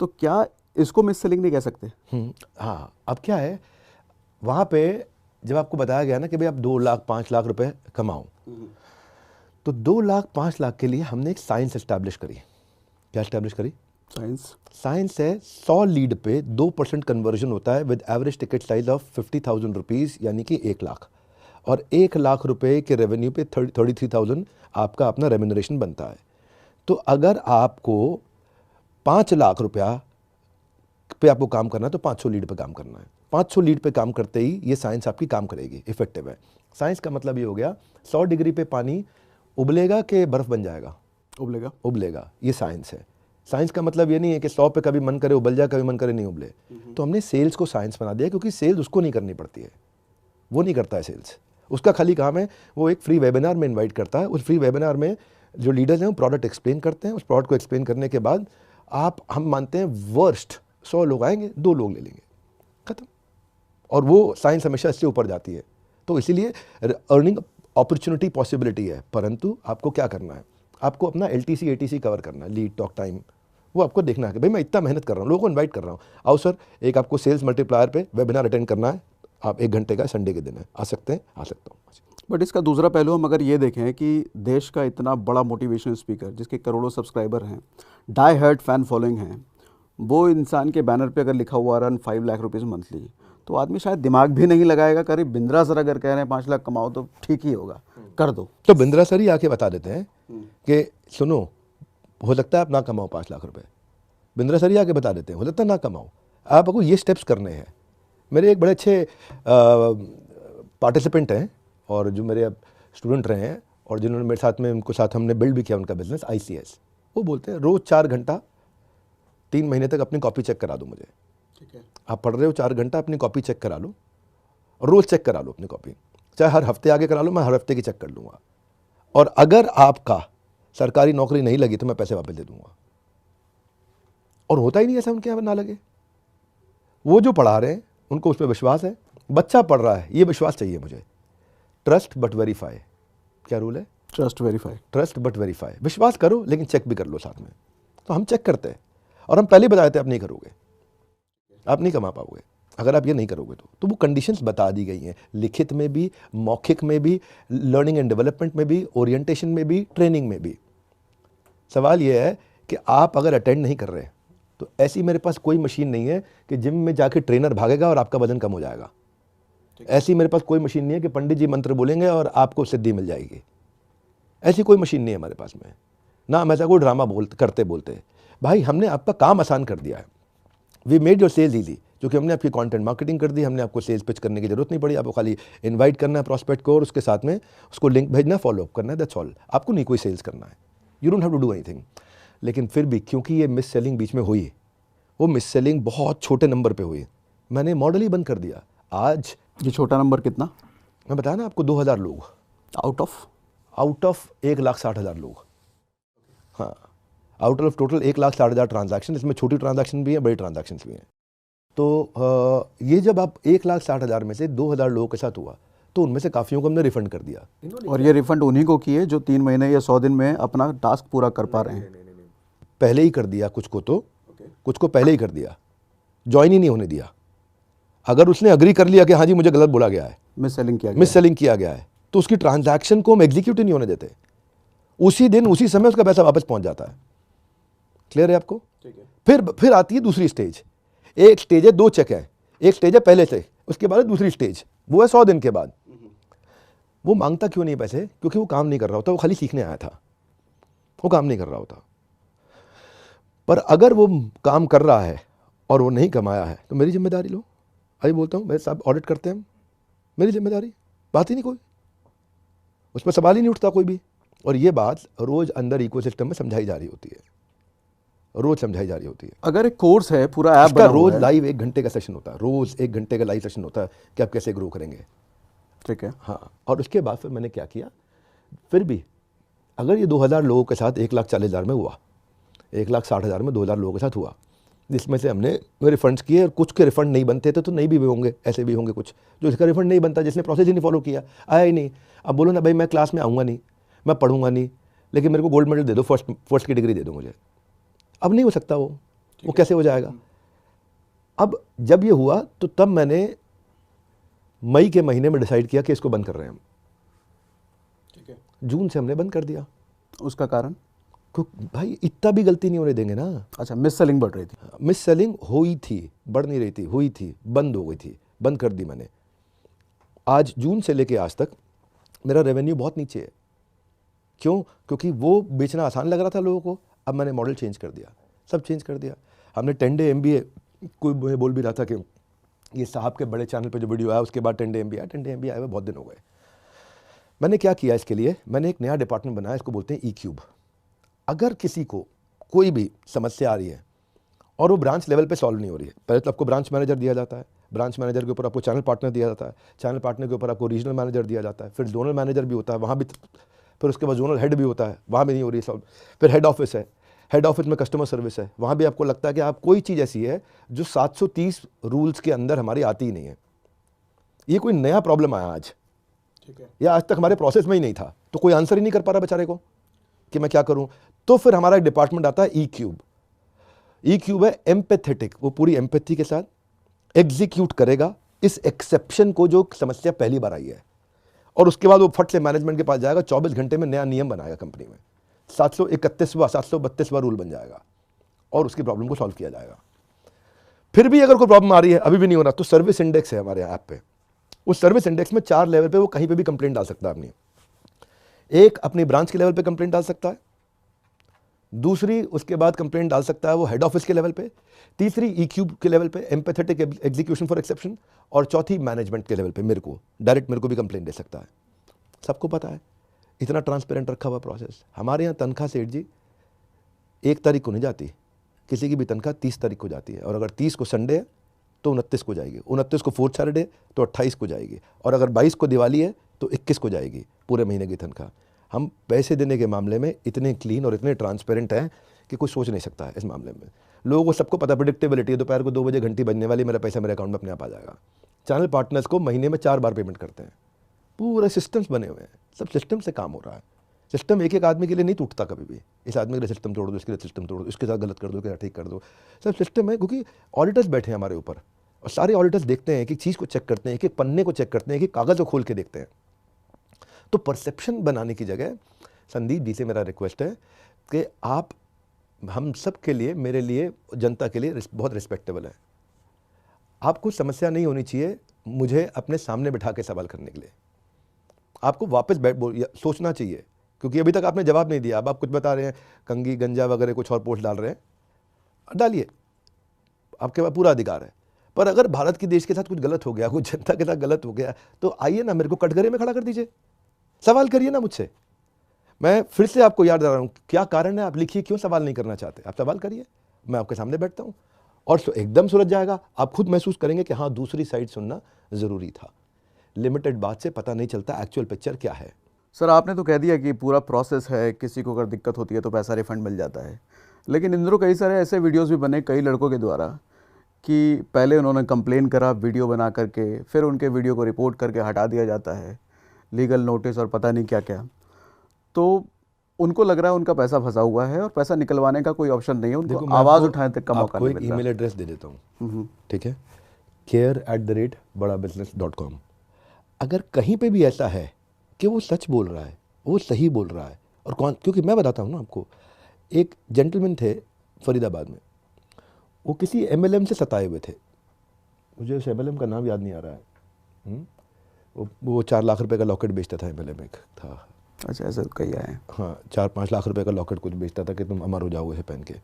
तो क्या इसको मिस सेलिंग नहीं कह सकते? हाँ, अब क्या है, वहाँ पे जब आपको बताया गया ना कि भाई आप 2 लाख 5 लाख रुपए कमाओ, तो 2 लाख 5 लाख के लिए हमने एक साइंस एस्टैब्लिश करी। क्या एस्टैब्लिश करी? साइंस है 100 लीड पे 2% कन्वर्जन होता है with average ticket size of 50,000 rupees, यानी कि 1 लाख। और 1 लाख रुपए के रेवेन्यू पे 33,000 आपका अपना रेम्यूनरेशन बनता है। तो अगर आपको 5 लाख रुपया पे आपको काम करना है तो 500 लीड पे काम करना है। 500 लीड पे काम करते ही ये साइंस आपकी काम करेगी, इफेक्टिव है। साइंस का मतलब ये हो गया 100 डिग्री पे पानी उबलेगा कि बर्फ़ बन जाएगा? उबलेगा, ये साइंस है। साइंस का मतलब ये नहीं है कि 100 पे कभी मन करे उबल जाए, कभी मन करे नहीं उबले। तो हमने सेल्स को साइंस बना दिया, क्योंकि सेल्स उसको नहीं करनी पड़ती है, वो नहीं करता है सेल्स। उसका खाली काम है वो एक फ्री वेबिनार में इन्वाइट करता है। उस फ्री वेबिनार में जो लीडर्स हैं वो प्रोडक्ट एक्सप्लेन करते हैं। उस प्रोडक्ट को एक्सप्लेन करने के बाद हम मानते हैं वर्स्ट 100 लोग आएंगे, 2 लोग ले लेंगे, खत्म। और वो साइंस हमेशा इससे ऊपर जाती है। तो इसीलिए अर्निंग अपॉर्चुनिटी पॉसिबिलिटी है, परंतु आपको क्या करना है, आपको अपना LTC ATC कवर करना है, लीड टॉक टाइम। वो आपको देखना है कि भाई मैं इतना मेहनत कर रहा हूँ, लोगों को इन्वाइट कर रहा हूँ, आओ सर एक आपको सेल्स मल्टीप्लायर पे वेबिनार अटेंड करना है, आप 1 घंटे का, संडे के दिन है, आ सकते हैं? आ सकता हूँ। बट इसका दूसरा पहलू हम अगर ये देखें कि देश का इतना बड़ा मोटिवेशनल स्पीकर जिसके करोड़ों सब्सक्राइबर हैं, डाई हार्ड फैन फॉलोइंग हैं, वो इंसान के बैनर पे अगर लिखा हुआ रन 5 लाख रुपीज़ मंथली, तो आदमी शायद दिमाग भी नहीं लगाएगा। करीब बिंद्रा सर अगर कह रहे हैं 5 लाख कमाओ तो ठीक ही होगा, कर दो। तो बिंद्रा सर ही आके बता देते हैं कि सुनो, हो सकता है आप ना कमाओ 5 लाख रुपए। बिंद्रा सर ही आके बता देते हैं हो सकता है ना कमाओ, आपको ये स्टेप्स करने हैं, मेरे एक बड़े अच्छे पार्टिसिपेंट हैं और जो मेरे स्टूडेंट रहे हैं और जिन्होंने मेरे साथ में उनको साथ हमने बिल्ड भी किया उनका बिजनेस ICS, वो बोलते हैं रोज़ 4 घंटा 3 महीने तक अपनी कॉपी चेक करा दो मुझे। ठीक है। आप पढ़ रहे हो 4 घंटा अपनी कॉपी चेक करा लो, रोज़ चेक करा लो अपनी कॉपी, चाहे हर हफ्ते आगे करा लो, मैं हर हफ्ते की चेक कर लूँगा। और अगर आपका सरकारी नौकरी नहीं लगी तो मैं पैसे वापस दे दूँगा। और होता ही नहीं ऐसा, उनके यहाँ ना लगे। वो जो पढ़ा रहे हैं उनको उस पर विश्वास है, बच्चा पढ़ रहा है ये विश्वास चाहिए मुझे। ट्रस्ट बट वेरीफाई, क्या रूल है? Trust verify. Trust but verify, विश्वास करो लेकिन चेक भी कर लो साथ में। तो हम चेक करते हैं और हम पहले बताए थे आप नहीं करोगे, आप नहीं कमा पाओगे अगर आप ये नहीं करोगे तो वो कंडीशंस बता दी गई हैं, लिखित में भी, मौखिक में भी, लर्निंग एंड डेवलपमेंट में भी, ओरिएंटेशन में भी, ट्रेनिंग में भी। सवाल ये है कि आप अगर अटेंड नहीं कर रहे तो ऐसी मेरे पास कोई मशीन नहीं है कि जिम में जाके ट्रेनर भागेगा और आपका वजन कम हो जाएगा। ऐसी मेरे पास कोई मशीन नहीं है कि पंडित जी मंत्र बोलेंगे और आपको सिद्धि मिल जाएगी। ऐसी कोई मशीन नहीं है हमारे पास में, ना हम ऐसा कोई ड्रामा करते बोलते। भाई हमने आपका काम आसान कर दिया है, we made your sales easy, क्योंकि हमने आपकी कंटेंट मार्केटिंग कर दी, हमने आपको सेल्स पिच करने की जरूरत नहीं पड़ी। आपको खाली इनवाइट करना है प्रॉस्पेक्ट को और उसके साथ में उसको लिंक भेजना, फॉलो अप करना है, दैट्स ऑल। आपको नहीं कोई सेल्स करना है, you don't have to do anything. लेकिन फिर भी क्योंकि ये मिस सेलिंग बीच में हुई, वो मिस सेलिंग बहुत छोटे नंबर पे हुई, मैंने मॉडल ही बंद कर दिया। आज ये छोटा नंबर कितना? मैं बताया ना आपको, 2000 लोग आउट ऑफ 1,60,000 लोग। हाँ, आउट ऑफ टोटल 1,60,000 ट्रांजैक्शन, इसमें छोटी ट्रांजैक्शन भी है, बड़ी ट्रांजैक्शन भी हैं। तो ये जब आप 1,60,000 में से 2,000 लोगों के साथ हुआ तो उनमें से काफ़ियों को हमने रिफंड कर दिया। और ये रिफंड उन्हीं को किए जो 3 महीने या 100 दिन में अपना टास्क पूरा कर पा रहे हैं। पहले ही कर दिया कुछ को, तो कुछ को पहले ही कर दिया, ज्वाइन ही नहीं होने दिया। अगर उसने अग्री कर लिया कि हाँ जी मुझे गलत बोला गया है, मिस सेलिंग किया गया है, तो उसकी ट्रांजैक्शन को हम एग्जीक्यूट ही नहीं होने देते। उसी दिन उसी समय उसका पैसा वापस पहुंच जाता है। क्लियर है आपको? ठीक है। फिर आती है दूसरी स्टेज। एक स्टेज है 2 चेक है, एक स्टेज है पहले से, उसके बाद दूसरी स्टेज, वो है 100 दिन के बाद। वो मांगता क्यों नहीं पैसे? क्योंकि वो काम नहीं कर रहा होता, वो खाली सीखने आया था, वो काम नहीं कर रहा होता। पर अगर वो काम कर रहा है और वो नहीं कमाया है तो मेरी जिम्मेदारी लो। अभी बोलता हूँ, मेरे साहब ऑडिट करते हैं हम, मेरी जिम्मेदारी, बात ही नहीं कोई, उस पर सवाल ही नहीं उठता कोई भी। और ये बात रोज अंदर इकोसिस्टम में समझाई जा रही होती है, रोज समझाई जा रही होती है। अगर एक कोर्स है, पूरा ऐप बना हुआ रोज है, लाइव 1 घंटे का सेशन होता है, रोज 1 घंटे का लाइव सेशन होता है कि आप कैसे ग्रो करेंगे। ठीक है। हाँ, और उसके बाद फिर मैंने क्या किया, फिर भी अगर ये 2,000 लोगों के साथ 1,40,000 में हुआ, 1,60,000 में 2,000 लोगों के साथ हुआ, जिसमें से हमने रिफंड्स किए और कुछ के रिफंड नहीं बनते थे तो नहीं भी होंगे, ऐसे भी होंगे कुछ जो इसका रिफंड नहीं बनता, जिसने प्रोसेस ही नहीं फॉलो किया, आया ही नहीं। अब बोलो ना भाई मैं क्लास में आऊँगा नहीं, मैं पढ़ूंगा नहीं, लेकिन मेरे को गोल्ड मेडल दे दो, फर्स्ट की डिग्री दे दो मुझे। अब नहीं हो सकता वो कैसे हो जाएगा? अब जब ये हुआ तो तब मैंने मई के महीने में डिसाइड किया कि इसको बंद कर रहे हैं हम। ठीक है। जून से हमने बंद कर दिया। उसका कारण? भाई इतना भी गलती नहीं होने देंगे ना। अच्छा, मिस सेलिंग बढ़ रही थी? मिस सेलिंग हुई थी, बढ़ नहीं रही थी, हुई थी, बंद हो गई थी, बंद कर दी मैंने। आज जून से लेके आज तक मेरा रेवेन्यू बहुत नीचे है। क्यों? क्योंकि वो बेचना आसान लग रहा था लोगों को। अब मैंने मॉडल चेंज कर दिया, सब चेंज कर दिया। हमने 10 डे MBA, कोई मुझे बोल भी रहा था कि ये साहब के बड़े चैनल पे जो वीडियो आया उसके बाद 10 डे MBA आया। 10 डे MBA आए हुए बहुत दिन हो गए। मैंने क्या किया इसके लिए, मैंने एक नया डिपार्टमेंट बनाया, इसको बोलते हैं E-Cube। अगर किसी को कोई भी समस्या आ रही है और वो ब्रांच लेवल पे सॉल्व नहीं हो रही है, पहले तो आपको ब्रांच मैनेजर दिया जाता है, ब्रांच मैनेजर के ऊपर आपको चैनल पार्टनर दिया जाता है, चैनल पार्टनर के ऊपर आपको रीजनल मैनेजर दिया जाता है, फिर जोनल मैनेजर भी होता है, वहाँ भी, फिर उसके बाद जोनल हेड भी होता है, वहाँ भी नहीं हो रही सॉल्व, फिर हेड ऑफिस है, हेड ऑफिस में कस्टमर सर्विस है, वहाँ भी आपको लगता है कि आप कोई चीज़ ऐसी है जो 730 रूल्स के अंदर हमारी आती ही नहीं है। ये कोई नया प्रॉब्लम आया आज, ठीक है, या आज तक हमारे प्रोसेस में ही नहीं था, तो कोई आंसर ही नहीं कर पा रहा बेचारे को कि मैं क्या करूं। तो फिर हमारा एक डिपार्टमेंट आता है E-Cube। E-Cube है एम्पैथेटिक, वो पूरी एम्पैथी के साथ एग्जीक्यूट करेगा इस एक्सेप्शन को जो समस्या पहली बार आई है, और उसके बाद वो फट से मैनेजमेंट के पास जाएगा, 24 घंटे में नया नियम बनाएगा कंपनी में, 731वां 732वां रूल बन जाएगा और उसकी प्रॉब्लम को सॉल्व किया जाएगा। फिर भी अगर कोई प्रॉब्लम आ रही है, अभी भी नहीं हो रहा, तो सर्विस इंडेक्स है हमारे ऐप पे। उस सर्विस इंडेक्स में 4 लेवल पे वो कहीं पे भी कंप्लेंट डाल सकता है अपनी। एक अपनी ब्रांच के लेवल पे कंप्लेंट डाल सकता है, दूसरी उसके बाद कंप्लेंट डाल सकता है वो हेड ऑफिस के लेवल पे, तीसरी EQ के लेवल पे, एम्पैथेटिक एग्जीक्यूशन फॉर एक्सेप्शन, और चौथी मैनेजमेंट के लेवल पे मेरे को डायरेक्ट मेरे को भी कंप्लेंट दे सकता है। सबको पता है, इतना ट्रांसपेरेंट रखा हुआ प्रोसेस। हमारे यहाँ तनख्वाह सेठ जी 1 तारीख को नहीं जाती, किसी की भी तनख्वाह 30 तारीख को जाती है, और अगर 30 को संडे है तो 29 को जाएगी, 29 को फोर्थ सैटरडे तो 28 को जाएगी, और अगर 22 को दिवाली है तो 21 को जाएगी पूरे महीने की तनख्वाह। हम पैसे देने के मामले में इतने क्लीन और इतने ट्रांसपेरेंट हैं कि कोई सोच नहीं सकता है इस मामले में। लोगों को सबको पता, प्रेडिक्टेबिलिटी है, दोपहर को 2 बजे घंटी बजने वाली, मेरा पैसा मेरे अकाउंट में अपने आप आ जाएगा। चैनल पार्टनर्स को महीने में 4 बार पेमेंट करते हैं, पूरे सिस्टम्स बने हुए हैं, सब सिस्टम से काम हो रहा है। सिस्टम एक आदमी के लिए नहीं टूटता कभी भी, इस आदमी के लिए सिस्टम तोड़ दो, इसके लिए सिस्टम तोड़ दो, इसके साथ गलत कर दो, इसके साथ ठीक कर दो, सब सिस्टम है। क्योंकि ऑडिटर्स बैठे हैं हमारे ऊपर, और सारे ऑडिटर्स देखते हैं, एक एक चीज़ को चेक करते हैं, एक एक पन्ने को चेक करते हैं, एक एक कागज़ को खोल के देखते हैं। तो परसेप्शन बनाने की जगह संदीप जी से मेरा रिक्वेस्ट है कि आप हम सब के लिए, मेरे लिए, जनता के लिए बहुत रिस्पेक्टेबल है। आपको समस्या नहीं होनी चाहिए मुझे अपने सामने बिठा के सवाल करने के लिए, आपको वापस सोचना चाहिए, क्योंकि अभी तक आपने जवाब नहीं दिया। अब आप कुछ बता रहे हैं, कंगी गंजा वगैरह कुछ और पोस्ट डाल रहे हैं, डालिए, आपके पास पूरा अधिकार है। पर अगर भारत की देश के साथ कुछ गलत हो गया, कुछ जनता के साथ गलत हो गया, तो आइए ना, मेरे को कटघरे में खड़ा कर दीजिए, सवाल करिए ना मुझसे। मैं फिर से आपको याद दिला रहा हूँ, क्या कारण है, आप लिखिए क्यों सवाल नहीं करना चाहते, आप सवाल करिए, मैं आपके सामने बैठता हूँ, और एकदम सुलझ जाएगा। आप खुद महसूस करेंगे कि हाँ, दूसरी साइड सुनना ज़रूरी था। लिमिटेड बात से पता नहीं चलता एक्चुअल पिक्चर क्या है। सर, आपने तो कह दिया कि पूरा प्रोसेस है, किसी को अगर दिक्कत होती है तो पैसा रिफंड मिल जाता है, लेकिन इन दिनों कई सारे ऐसे वीडियोस भी बने कई लड़कों के द्वारा कि पहले उन्होंने कंप्लेन करा वीडियो बना करके, फिर उनके वीडियो को रिपोर्ट करके हटा दिया जाता है, लीगल नोटिस और पता नहीं क्या क्या। तो उनको लग रहा है उनका पैसा फंसा हुआ है और पैसा निकलवाने का कोई ऑप्शन नहीं है, उनको आवाज़ उठाने तक का मौका नहीं मिल रहा। ईमेल एड्रेस दे देता हूँ, ठीक है, care@badabusiness.com। अगर कहीं पे भी ऐसा है कि वो सच बोल रहा है, वो सही बोल रहा है, और कौन, क्योंकि मैं बताता हूँ ना आपको, एक जेंटलमैन थे फरीदाबाद में, वो किसी MLM से सताए हुए थे, मुझे उस MLM का नाम याद नहीं आ रहा है, वो 4 लाख रुपए का लॉकेट बेचता था, MLM एक था। अच्छा, ऐसा कहीं आए? हाँ, 4-5 लाख रुपए का लॉकेट कुछ बेचता था कि तुम अमर हो जाओगे इसे पहन के,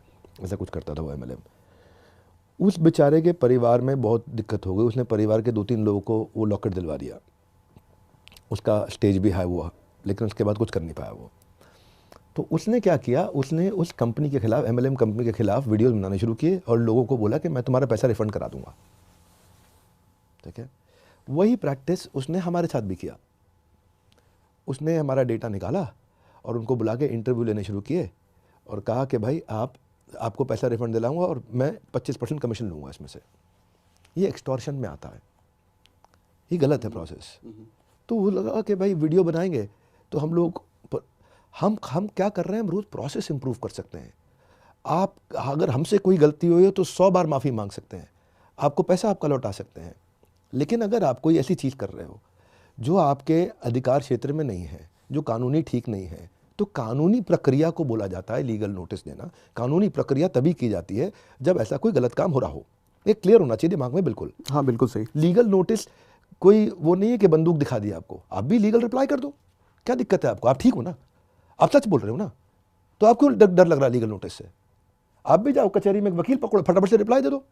ऐसा कुछ करता था वो MLM। उस बेचारे के परिवार में बहुत दिक्कत हो गई, उसने परिवार के 2-3 लोगों को वो लॉकेट दिलवा दिया, उसका स्टेज भी हाई हुआ, लेकिन उसके बाद कुछ कर नहीं पाया वो। तो उसने क्या किया, उसने उस कंपनी के खिलाफ, MLM कंपनी के खिलाफ वीडियोस बनाने शुरू किए और लोगों को बोला कि मैं तुम्हारा पैसा रिफंड करा दूंगा, ठीक है। वही प्रैक्टिस उसने हमारे साथ भी किया। उसने हमारा डेटा निकाला और उनको बुला के इंटरव्यू लेने शुरू किए और कहा कि भाई आपको पैसा रिफंड दिलाऊंगा और मैं 25% कमीशन लूँगा इसमें से। ये एक्सटॉर्शन में आता है, ये गलत है प्रोसेस। तो वो लगा कि भाई वीडियो बनाएंगे तो हम लोग हम क्या कर रहे हैं, हम रोज़ प्रोसेस इंप्रूव कर सकते हैं। आप अगर हमसे कोई गलती हुई हो तो 100 बार माफ़ी मांग सकते हैं, आपको पैसा आपका लौटा सकते हैं। लेकिन अगर आप कोई ऐसी चीज़ कर रहे हो जो आपके अधिकार क्षेत्र में नहीं है, जो कानूनी ठीक नहीं है, तो कानूनी प्रक्रिया को बोला जाता है लीगल नोटिस देना। कानूनी प्रक्रिया तभी की जाती है जब ऐसा कोई गलत काम हो रहा हो। ये क्लियर होना चाहिए दिमाग में, बिल्कुल। हाँ, बिल्कुल सही। लीगल नोटिस कोई वो नहीं है कि बंदूक दिखा दिया आपको, आप भी लीगल रिप्लाई कर दो, क्या दिक्कत है आपको? आप ठीक हो ना, आप सच बोल रहे हो ना, तो आपको डर लग रहा है लीगल नोटिस से? आप भी जाओ कचहरी में, वकील पकड़ो, फटाफट से रिप्लाई दे दो,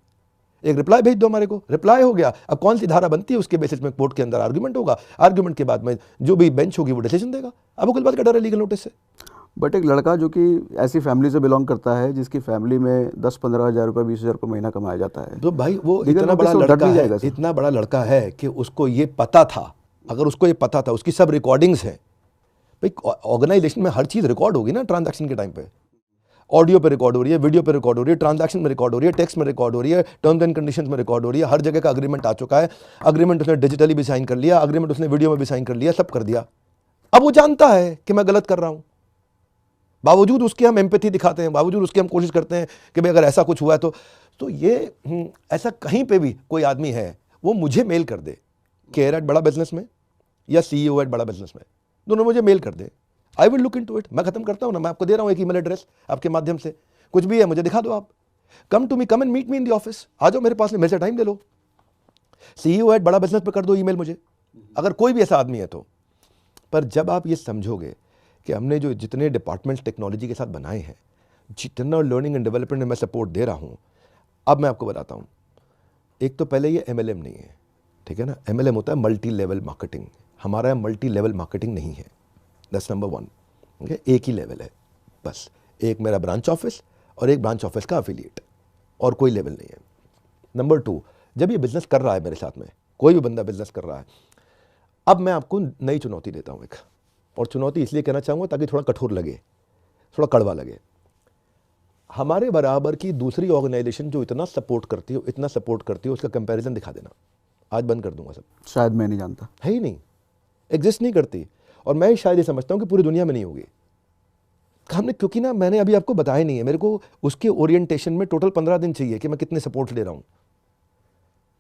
एक रिप्लाई भेज दो हमारे को, रिप्लाई हो गया। अब कौन सी धारा बनती है उसके बेसिस में कोर्ट के अंदर आर्ग्यूमेंट होगा, आर्ग्यूमेंट के बाद में जो भी बेंच होगी वो डिसीजन देगा। अब कोई बात का डर है लीगल नोटिस से? बट एक लड़का जो कि ऐसी फैमिली से बिलोंग करता है जिसकी फैमिली में 10-15 हज़ार रुपये, 20 हज़ार रुपये महीना कमाया जाता है, तो भाई वो लीगल इतना बड़ा नोटिस लड़का नहीं है, जाएगा। इतना बड़ा लड़का है कि उसको ये पता था। अगर उसको ये पता था, उसकी सब रिकॉर्डिंग्स हैं भाई, ऑर्गेनाइजेशन में हर चीज़ रिकॉर्ड होगी ना ट्रांजैक्शन के टाइम पे, ऑडियो पे रिकॉर्ड हो रही है, वीडियो पे रिकॉर्ड हो रही है, ट्रांजैक्शन में रिकॉर्ड हो रही है, टेक्स्ट में रिकॉर्ड हो रही है, टर्म्स एंड कंडीशंस में रिकॉर्ड हो रही है, हर जगह का अग्रीमेंट आ चुका है। अग्रीमेंट उसने डिजिटली भी साइन कर लिया, अग्रीमेंट उसने वीडियो में भी साइन कर लिया, सब कर दिया। अब वो जानता है कि मैं गलत कर रहा हूं, बावजूद उसके हम एम्पैथी दिखाते हैं, बावजूद उसके हम कोशिश करते हैं कि भाई अगर ऐसा कुछ हुआ है तो ये ऐसा कहीं पे भी कोई आदमी है वो मुझे मेल कर दे, care@badabusiness में या CEO@badabusiness में, दोनों मुझे मेल कर दे। I will look into it. मैं खत्म करता हूँ ना, मैं आपको दे रहा हूँ एक ईमेल एड्रेस आपके माध्यम से, कुछ भी है मुझे दिखा दो आप। Come to me, come and meet me in the office, आ जाओ मेरे पास में, मेरे से टाइम ले लो। CEO@badabusiness पे कर दो ईमेल मुझे, अगर कोई भी ऐसा आदमी है तो। पर जब आप ये समझोगे कि हमने जो जितने डिपार्टमेंट्स टेक्नोलॉजी के साथ बनाए हैं, जितना लर्निंग एंड डेवलपमेंट में मैं सपोर्ट दे रहा हूँ, अब मैं आपको बताता हूँ। एक तो पहले ये MLM नहीं है, ठीक है ना। MLM होता है मल्टी लेवल मार्केटिंग, हमारा यहाँ मल्टी लेवल मार्केटिंग नहीं है। That's number 1। ओके, एक ही लेवल है बस, एक मेरा ब्रांच ऑफिस और एक ब्रांच ऑफिस का एफिलिएट, और कोई लेवल नहीं है। नंबर 2, जब ये बिजनेस कर रहा है मेरे साथ में, कोई भी बंदा बिजनेस कर रहा है, अब मैं आपको नई चुनौती देता हूँ एक, और चुनौती इसलिए कहना चाहूँगा ताकि थोड़ा कठोर लगे, थोड़ा कड़वा लगे। हमारे बराबर की दूसरी ऑर्गेनाइजेशन जो इतना सपोर्ट करती हो, इतना सपोर्ट करती हो, उसका कंपैरिजन दिखा देना। आज बंद कर दूंगा सब। शायद मैं नहीं जानता, है ही नहीं, एग्जिस्ट नहीं करती, और मैं शायद ये समझता हूँ कि पूरी दुनिया में नहीं होगी। हमने, क्योंकि ना मैंने अभी आपको बताया नहीं है, मेरे को उसके ओरिएंटेशन में टोटल 15 दिन चाहिए कि मैं कितने सपोर्ट ले रहा हूँ।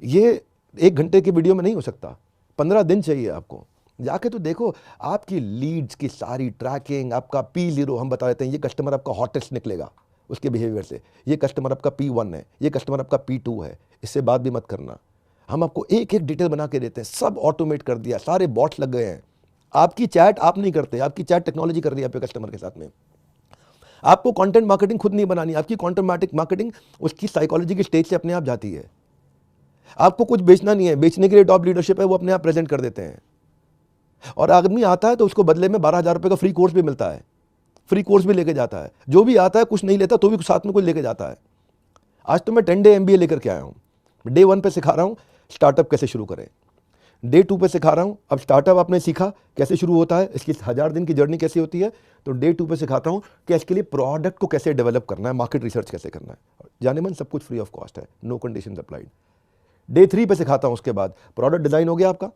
ये 1 घंटे के वीडियो में नहीं हो सकता, 15 दिन चाहिए आपको। जाके तो देखो, आपकी लीड्स की सारी ट्रैकिंग, आपका P0 हम बता देते हैं, ये कस्टमर आपका हॉटेस्ट निकलेगा उसके बिहेवियर से, ये कस्टमर आपका P1 है, ये कस्टमर आपका P2 है, इससे बात भी मत करना। हम आपको एक एक डिटेल बना के देते हैं, सब ऑटोमेट कर दिया, सारे बॉट्स लग गए हैं। आपकी चैट आप नहीं करते, आपकी चैट टेक्नोलॉजी कर रही है आपके कस्टमर के साथ में। आपको कंटेंट मार्केटिंग खुद नहीं बनानी, आपकी कंटेंट मार्केटिंग उसकी साइकोलॉजी की स्टेज से अपने आप जाती है। आपको कुछ बेचना नहीं है, बेचने के लिए टॉप लीडरशिप है, वो अपने आप प्रेजेंट कर देते हैं। और आदमी आता है तो उसको बदले में 12,000 रुपये का फ्री कोर्स भी मिलता है, फ्री कोर्स भी लेके जाता है। जो भी आता है कुछ नहीं लेता तो भी साथ में कुछ लेके जाता है। आज तो मैं 10 डे MBA लेकर के आया हूँ। डे 1 पे सिखा रहा हूँ स्टार्टअप कैसे शुरू करें, डे 2 पे सिखा रहा हूँ, अब स्टार्टअप आपने सीखा कैसे शुरू होता है, इसकी 1000 दिन की जर्नी कैसी होती है, तो डे 2 पे सिखाता हूँ कि इसके लिए प्रोडक्ट को कैसे डेवलप करना है, मार्केट रिसर्च कैसे करना है। जाने मन सब कुछ फ्री ऑफ कॉस्ट है, नो कंडीशंस अप्लाइड। डे 3 पे सिखाता हूँ, उसके बाद प्रोडक्ट डिजाइन हो गया आपका।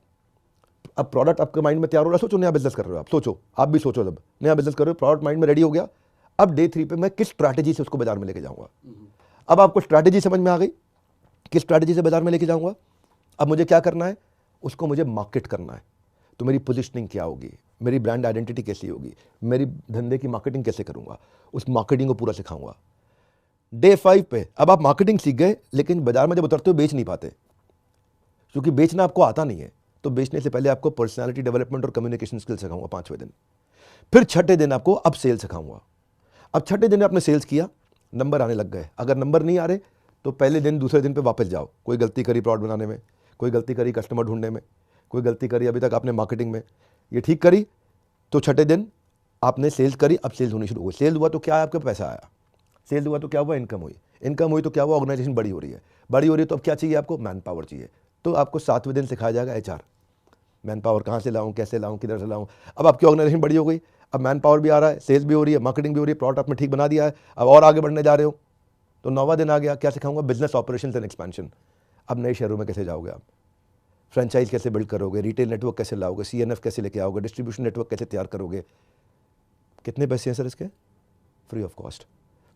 अब प्रोडक्ट आपके माइंड में तैयार हो रहा है, सोचो नया बिजनेस कर रहे हो आप, सोचो, आप भी सोचो, जब नया बिजनेस कर रहे हो, प्रोडक्ट माइंड में रेडी हो गया। अब डे 3 पे मैं किस स्ट्रैटेजी से उसको बाजार में लेके जाऊंगा। अब आपको स्ट्रैटेजी समझ में आ गई, किस स्ट्रैटेजी से बाजार में लेके जाऊंगा। अब मुझे क्या करना है, उसको मुझे मार्केट करना है। तो मेरी पोजीशनिंग क्या होगी, मेरी ब्रांड आइडेंटिटी कैसी होगी, मेरी धंधे की मार्केटिंग कैसे करूंगा, उस मार्केटिंग को पूरा सिखाऊंगा। डे 5 पे अब आप मार्केटिंग सीख गए, लेकिन बाजार में जब उतरते हो बेच नहीं पाते, क्योंकि बेचना आपको आता नहीं है। तो बेचने से पहले आपको पर्सनालिटी डेवलपमेंट और कम्युनिकेशन स्किल सिखाऊंगा 5वें दिन। फिर 6ठे दिन आपको अब सेल सिखाऊंगा। अब 6ठे दिन आपने सेल्स किया, नंबर आने लग गए। अगर नंबर नहीं आ रहे तो पहले दिन दूसरे दिन पे वापस जाओ। कोई गलती करी प्रोडक्ट बनाने में, कोई गलती करी कस्टमर ढूंढने में, कोई गलती करी अभी तक आपने मार्केटिंग में, ये ठीक करी तो 6ठे दिन आपने सेल्स करी। अब सेल्स होनी शुरू हुई। सेल्स हुआ तो क्या है, आपका पैसा आया। सेल्स हुआ तो क्या हुआ, इनकम हुई। इनकम हुई तो क्या हुआ, ऑर्गेनाइजेशन बड़ी हो रही है। बड़ी हो रही है तो अब क्या चाहिए आपको, मैन पावर चाहिए। तो आपको 7वें दिन सिखाया जाएगा HR, मैन पावर कहाँ से लाऊं, कैसे लाऊं, किधर से लाऊं। अब आपकी ऑर्गेनाइजेशन बड़ी हो गई, अब मैन पावर भी आ रहा है, सेल्स भी हो रही है, मार्केटिंग भी हो रही है, प्रोडक्ट आपने ठीक बना दिया है, अब और आगे बढ़ने जा रहे हो। तो 9वां दिन आ गया, क्या सिखाऊंगा, बिजनेस ऑपरेशंस एंड एक्सपेंशन। अब नए शहरों में कैसे जाओगे आप, फ्रेंचाइज कैसे बिल्ड करोगे, रिटेल नेटवर्क कैसे लाओगे, CNF कैसे लेके आओगे, डिस्ट्रीब्यूशन नेटवर्क कैसे तैयार करोगे। कितने पैसे हैं सर इसके, फ्री ऑफ कॉस्ट।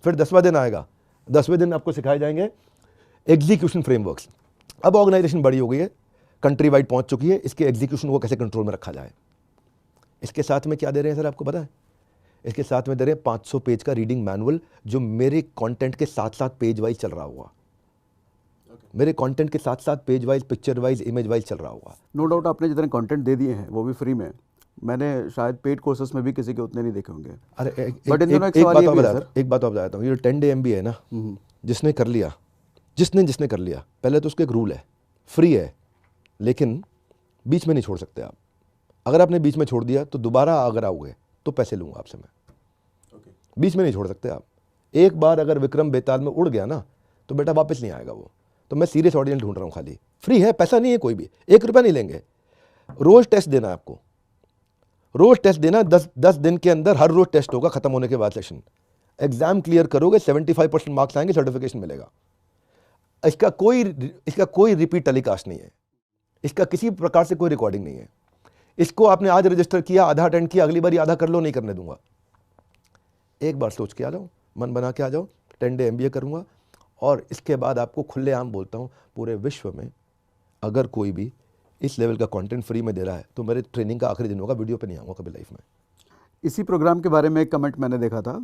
फिर 10वां दिन आएगा, 10वें दिन आपको सिखाए जाएंगे एग्जीक्यूशन फ्रेमवर्क्स। अब ऑर्गेनाइजेशन बड़ी हो गई है, कंट्री वाइड पहुंच चुकी है, इसके एग्जीक्यूशन को कैसे कंट्रोल में रखा जाए। इसके साथ में क्या दे रहे हैं सर, आपको पता है, इसके साथ में दे रहे हैं 500 पेज का रीडिंग मैनुअल, जो मेरे कंटेंट के साथ साथ पेज वाइज चल रहा होगा। मेरे कंटेंट के साथ साथ page wise, picture wise, image wise चल रहा होगा। नो डाउट आपने जितने कंटेंट दे दिए हैं वो भी फ्री में। मैंने शायद पेड कोर्सेस में भी किसी के उतने नहीं देखे होंगे। अरे बट इन दोनों एक बात आप बताता हूँ, ये 10 डे MBA है ना, जिसने कर लिया, जिसने कर लिया, पहले तो उसका एक रूल है, फ्री है, लेकिन बीच में नहीं छोड़ सकते आप। अगर आपने बीच में छोड़ दिया तो दोबारा अगर आओगे तो पैसे लूंगा आपसे मैं। बीच में नहीं छोड़ सकते आप। एक बार अगर विक्रम बेताल में उड़ गया ना तो बेटा वापस नहीं आएगा वो। तो मैं सीरियस ऑडियंस ढूंढ रहा हूँ, खाली फ्री है, पैसा नहीं है, कोई भी 1 रुपया नहीं लेंगे। रोज टेस्ट देना है आपको, रोज टेस्ट देना, 10 दिन के अंदर हर रोज टेस्ट होगा। खत्म होने के बाद सेशन, एग्जाम क्लियर करोगे, 75% मार्क्स आएंगे, सर्टिफिकेशन मिलेगा। इसका कोई रिपीट टेलीकास्ट नहीं है, इसका किसी प्रकार से कोई रिकॉर्डिंग नहीं है। इसको आपने आज रजिस्टर किया, आधा अटेंड किया, अगली बार आधा कर लो, नहीं करने दूंगा। एक बार सोच के आ जाओ, मन बना के आ जाओ, 10 डे MBA करूंगा। और इसके बाद आपको खुलेआम बोलता हूं, पूरे विश्व में अगर कोई भी इस लेवल का कंटेंट फ्री में दे रहा है तो मेरे ट्रेनिंग का आखिरी दिन होगा, वीडियो पे नहीं आऊंगा कभी लाइफ में। इसी प्रोग्राम के बारे में एक कमेंट मैंने देखा था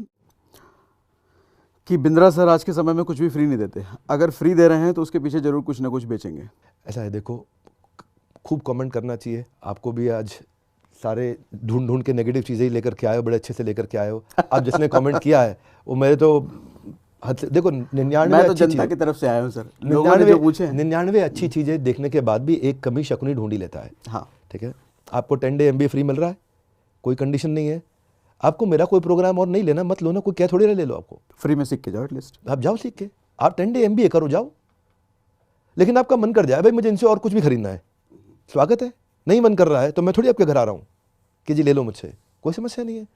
कि बिंद्रा सर आज के समय में कुछ भी फ्री नहीं देते, अगर फ्री दे रहे हैं तो उसके पीछे जरूर कुछ ना कुछ बेचेंगे। ऐसा है, देखो, खूब कमेंट करना चाहिए। आपको भी आज सारे ढूंढ ढूंढ के नेगेटिव चीज़ें ही लेकर के आए हो, बड़े अच्छे से लेकर के आए हो। अब जिसने कमेंट किया है वो मेरे तो देखो 99 मैं तो अच्छी जनता चीज़, की तरफ से आया हूँ सर, लोगों ने जो पूछे हैं। 99 अच्छी चीज़ें देखने के बाद भी एक कमी शकुनी ढूंढ ही लेता है। हाँ, ठीक है, आपको 10 डे MBA फ्री मिल रहा है, कोई कंडीशन नहीं है। आपको मेरा कोई प्रोग्राम और नहीं लेना, मत लो ना, कोई क्या थोड़ी ना ले लो, आपको फ्री में सीख के जाओ एटलीस्ट। आप जाओ सीख के, आप 10 डे MBA करो जाओ। लेकिन आपका मन कर जाए भाई मुझे इनसे और कुछ भी खरीदना है, स्वागत है। नहीं मन कर रहा है तो मैं थोड़ी आपके घर आ रहा हूँ कि जी ले लो मुझसे, कोई समस्या नहीं है।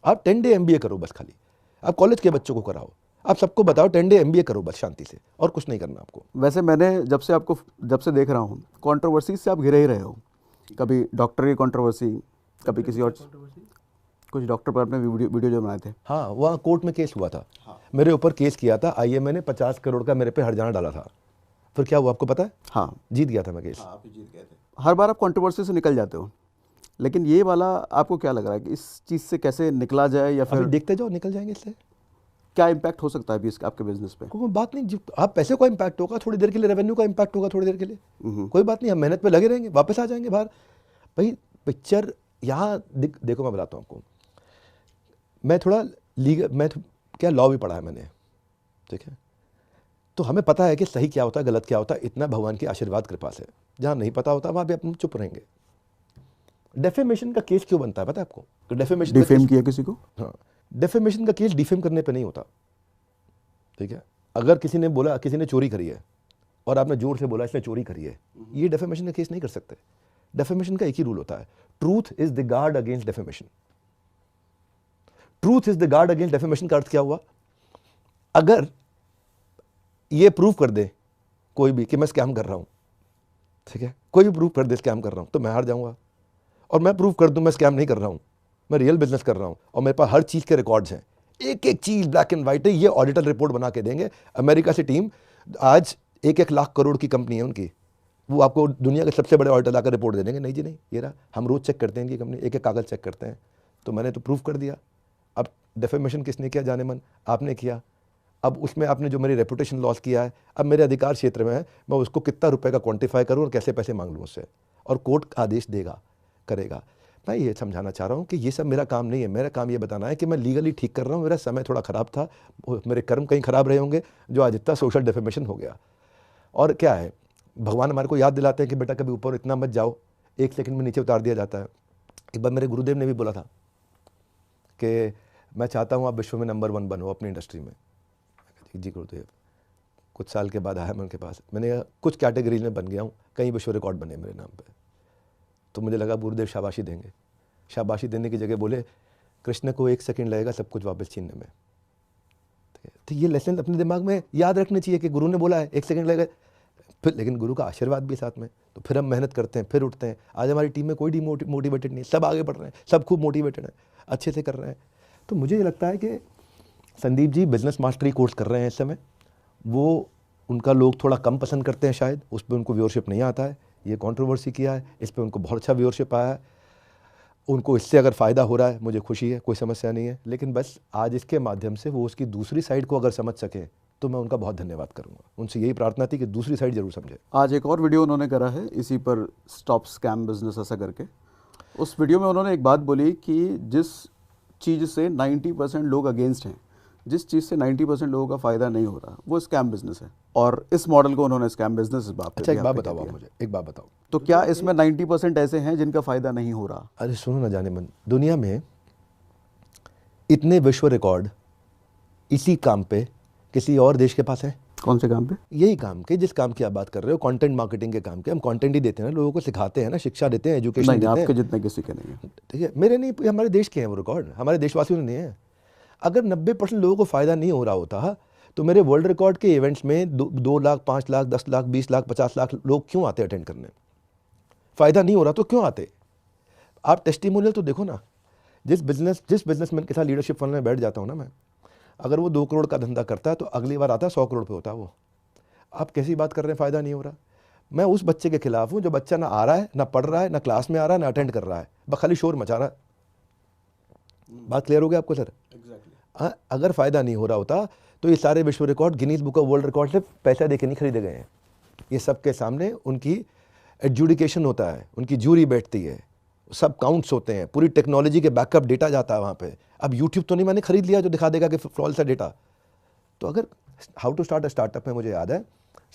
आप 10 डे MBA करो बस, खाली आप कॉलेज के बच्चों को कराओ, आप सबको बताओ 10 डे MBA करो बस शांति से, और कुछ नहीं करना आपको। वैसे मैंने जब से देख रहा हूँ, कंट्रोवर्सी से आप घिरे ही रहे हो। कभी डॉक्टर की कंट्रोवर्सी, कभी किसी और, कुछ डॉक्टर पर आपने वीडियो जो बनाए थे। हाँ, वहाँ कोर्ट में केस हुआ था। मेरे ऊपर केस किया था IMA ने, 50 करोड़ का मेरे पे हर्जाना डाला था। फिर क्या हुआ आपको पता है? हाँ, जीत गया था मैं केस। आप जीत गए थे। हर बार आप कंट्रोवर्सी से निकल जाते हो, लेकिन ये वाला आपको क्या लग रहा है कि इस चीज़ से कैसे निकला जाए, या अभी फिर देखते जाओ निकल जाएंगे इससे। क्या इम्पैक्ट हो सकता है अभी आपके बिजनेस पे? कोई बात नहीं, आप पैसे का इम्पैक्ट होगा थोड़ी देर के लिए, रेवेन्यू का इम्पैक्ट होगा थोड़ी देर के लिए, कोई बात नहीं, हम मेहनत पे लगे रहेंगे, वापस आ जाएंगे बाहर। भाई पिक्चर यहाँ देखो, मैं बताता हूँ आपको, मैं थोड़ा क्या लॉ भी पढ़ा है मैंने, ठीक है, तो हमें पता है कि सही क्या होता है गलत क्या होता है, इतना भगवान की आशीर्वाद कृपा से। जहाँ नहीं पता होता वहाँ भी अपन चुप रहेंगे। डेफेमेशन का केस क्यों बनता है पता है आपको? तो डेफेमेशन डिफेम किया किसी को? हाँ, डेफेमेशन का केस डिफेम करने पे नहीं होता, ठीक है। अगर किसी ने बोला किसी ने चोरी करी है और आपने जोर से बोला इसने चोरी करी है, ये डेफेमेशन का केस नहीं कर सकते। डेफेमेशन का एक ही रूल होता है, truth is the guard against defamation. Truth is the guard against defamation का अर्थ क्या हुआ? अगर ये प्रूव कर दे कोई भी कि मैं स्कैम कर रहा हूं, ठीक है, कोई भी प्रूव कर दे स्कैम कर रहा हूं, तो मैं हार जाऊंगा। और मैं प्रूव कर दूं मैं स्कैम नहीं कर रहा हूं, मैं रियल बिजनेस कर रहा हूं, और मेरे पास हर चीज के रिकॉर्ड्स हैं, एक एक चीज ब्लैक एंड व्हाइट है। ये ऑडिटर रिपोर्ट बना के देंगे। अमेरिका से टीम आज 1-1 लाख करोड़ की कंपनी है उनकी, वो आपको दुनिया के सबसे बड़े ऑडिटर लाकर रिपोर्ट दे देंगे, नहीं जी नहीं, ये रहा, हम रोज चेक करते हैं इनकी कंपनी, एक एक कागज चेक करते हैं। तो मैंने तो प्रूफ कर दिया। अब डेफेमेशन किसने किया? जाने मन आपने किया। अब उसमें आपने जो मेरी रेपुटेशन लॉस किया है, अब मेरे अधिकार क्षेत्र में है, मैं उसको कितना रुपए का क्वांटिफाई करूं और कैसे पैसे मांग लूं उससे, और कोर्ट आदेश देगा, करेगा। मैं ये समझाना चाह रहा हूं कि ये सब मेरा काम नहीं है। मेरा काम ये बताना है कि मैं लीगली ठीक कर रहा हूं। मेरा समय थोड़ा खराब था, मेरे कर्म कहीं खराब रहे होंगे जो आज इतना सोशल डेफेमेशन हो गया। और क्या है, भगवान हमारे को याद दिलाते हैं कि बेटा कभी ऊपर इतना मत जाओ, 1 सेकंड में नीचे उतार दिया जाता है। एक बार मेरे गुरुदेव ने भी बोला था कि मैं चाहता हूँ आप विश्व में नंबर 1 बनो अपनी इंडस्ट्री में। जी गुरुदेव, कुछ साल के बाद आया मैं उनके पास, मैंने कुछ कैटेगरीज में बन गया हूँ, कई विश्व रिकॉर्ड बने मेरे नाम पे। तो मुझे लगा गुरुदेव शाबाशी देंगे। शाबाशी देने की जगह बोले कृष्ण को 1 सेकंड लगेगा सब कुछ वापस छीनने में। तो ये लेसन अपने दिमाग में याद रखनी चाहिए कि गुरु ने बोला है 1 सेकंड लगेगा, फिर लेकिन गुरु का आशीर्वाद भी साथ में। तो फिर हम मेहनत करते हैं, फिर उठते हैं। आज हमारी टीम में कोई डिमोटिवेटेड नहीं है, सब आगे बढ़ रहे हैं, सब खूब मोटिवेटेड हैं, अच्छे से कर रहे हैं। तो मुझे ये लगता है कि Sandeep ji business mastery course कर रहे हैं इस समय, वो उनका लोग थोड़ा कम पसंद करते हैं शायद, उस पर उनको व्यूअरशिप नहीं आता है। ये कंट्रोवर्सी किया है, इस पर उनको बहुत अच्छा व्यूअरशिप आया है। उनको इससे अगर फ़ायदा हो रहा है मुझे खुशी है, कोई समस्या नहीं है। लेकिन बस आज इसके माध्यम से वो उसकी दूसरी साइड को अगर समझ सकें तो मैं उनका बहुत धन्यवाद करूंगा। उनसे यही प्रार्थना थी कि दूसरी साइड जरूर समझे। आज एक और वीडियो उन्होंने करा है इसी पर, स्टॉप स्कैम बिजनेस ऐसा करके। उस वीडियो में उन्होंने एक बात बोली कि जिस चीज़ से 90% लोग अगेंस्ट हैं, जिस चीज़ से 90% लोगों का फ़ायदा नहीं हो रहा, वो स्कैम बिजनेस है। और इस मॉडल को उन्होंने स्कैम बिजनेस बात। अच्छा एक बात बताओ आप मुझे, एक बात बताओ, तो क्या इसमें 90% ऐसे हैं जिनका फ़ायदा नहीं हो रहा? अरे सुनो ना जाने मन, दुनिया में इतने विश्व रिकॉर्ड इसी काम पे किसी और देश के पास है? कौन से काम पे? यही काम के, जिस काम की आप बात कर रहे हो, कंटेंट मार्केटिंग के काम के। हम कंटेंट ही देते हैं ना, लोगों को सिखाते हैं ना, शिक्षा देते हैं, एजुकेशन देते हैं। आपके जितने किसी के नहीं है, ठीक है, मेरे नहीं, हमारे देश के हैं वो रिकॉर्ड, हमारे देशवासियों ने नहीं है। अगर 90% लोगों को फ़ायदा नहीं हो रहा होता तो मेरे वर्ल्ड रिकॉर्ड के इवेंट्स में 2 लाख, 5 लाख, 10 लाख, 20 लाख, 50 लाख लोग क्यों आते अटेंड करने? फ़ायदा नहीं हो रहा तो क्यों आते? आप टेस्टिमोनियल तो देखो ना। जिस बिजनेसमैन के साथ लीडरशिप फंड में बैठ जाता हूँ ना मैं, अगर वो 2 करोड़ का धंधा करता है तो अगली बार आता है 100 करोड़ पे होता है वो। आप कैसी बात कर रहे हैं फ़ायदा नहीं हो रहा? मैं उस बच्चे के खिलाफ हूँ जो बच्चा ना आ रहा है, ना पढ़ रहा है, ना क्लास में आ रहा है, ना अटेंड कर रहा है, बस खाली शोर मचा रहा है। बात क्लियर हो गया आपको सर? अगर फ़ायदा नहीं हो रहा होता तो ये सारे विश्व record Guinness book of world record से पैसा देके नहीं खरीदे गए हैं। ये सबके सामने उनकी एडजुडिकेशन होता है, उनकी जूरी बैठती है, सब काउंट्स होते हैं, पूरी टेक्नोलॉजी के बैकअप डेटा जाता है वहाँ पे। अब यूट्यूब तो नहीं मैंने खरीद लिया जो दिखा देगा कि फ्लॉलेस है डेटा। तो अगर how to start a startup में मुझे याद है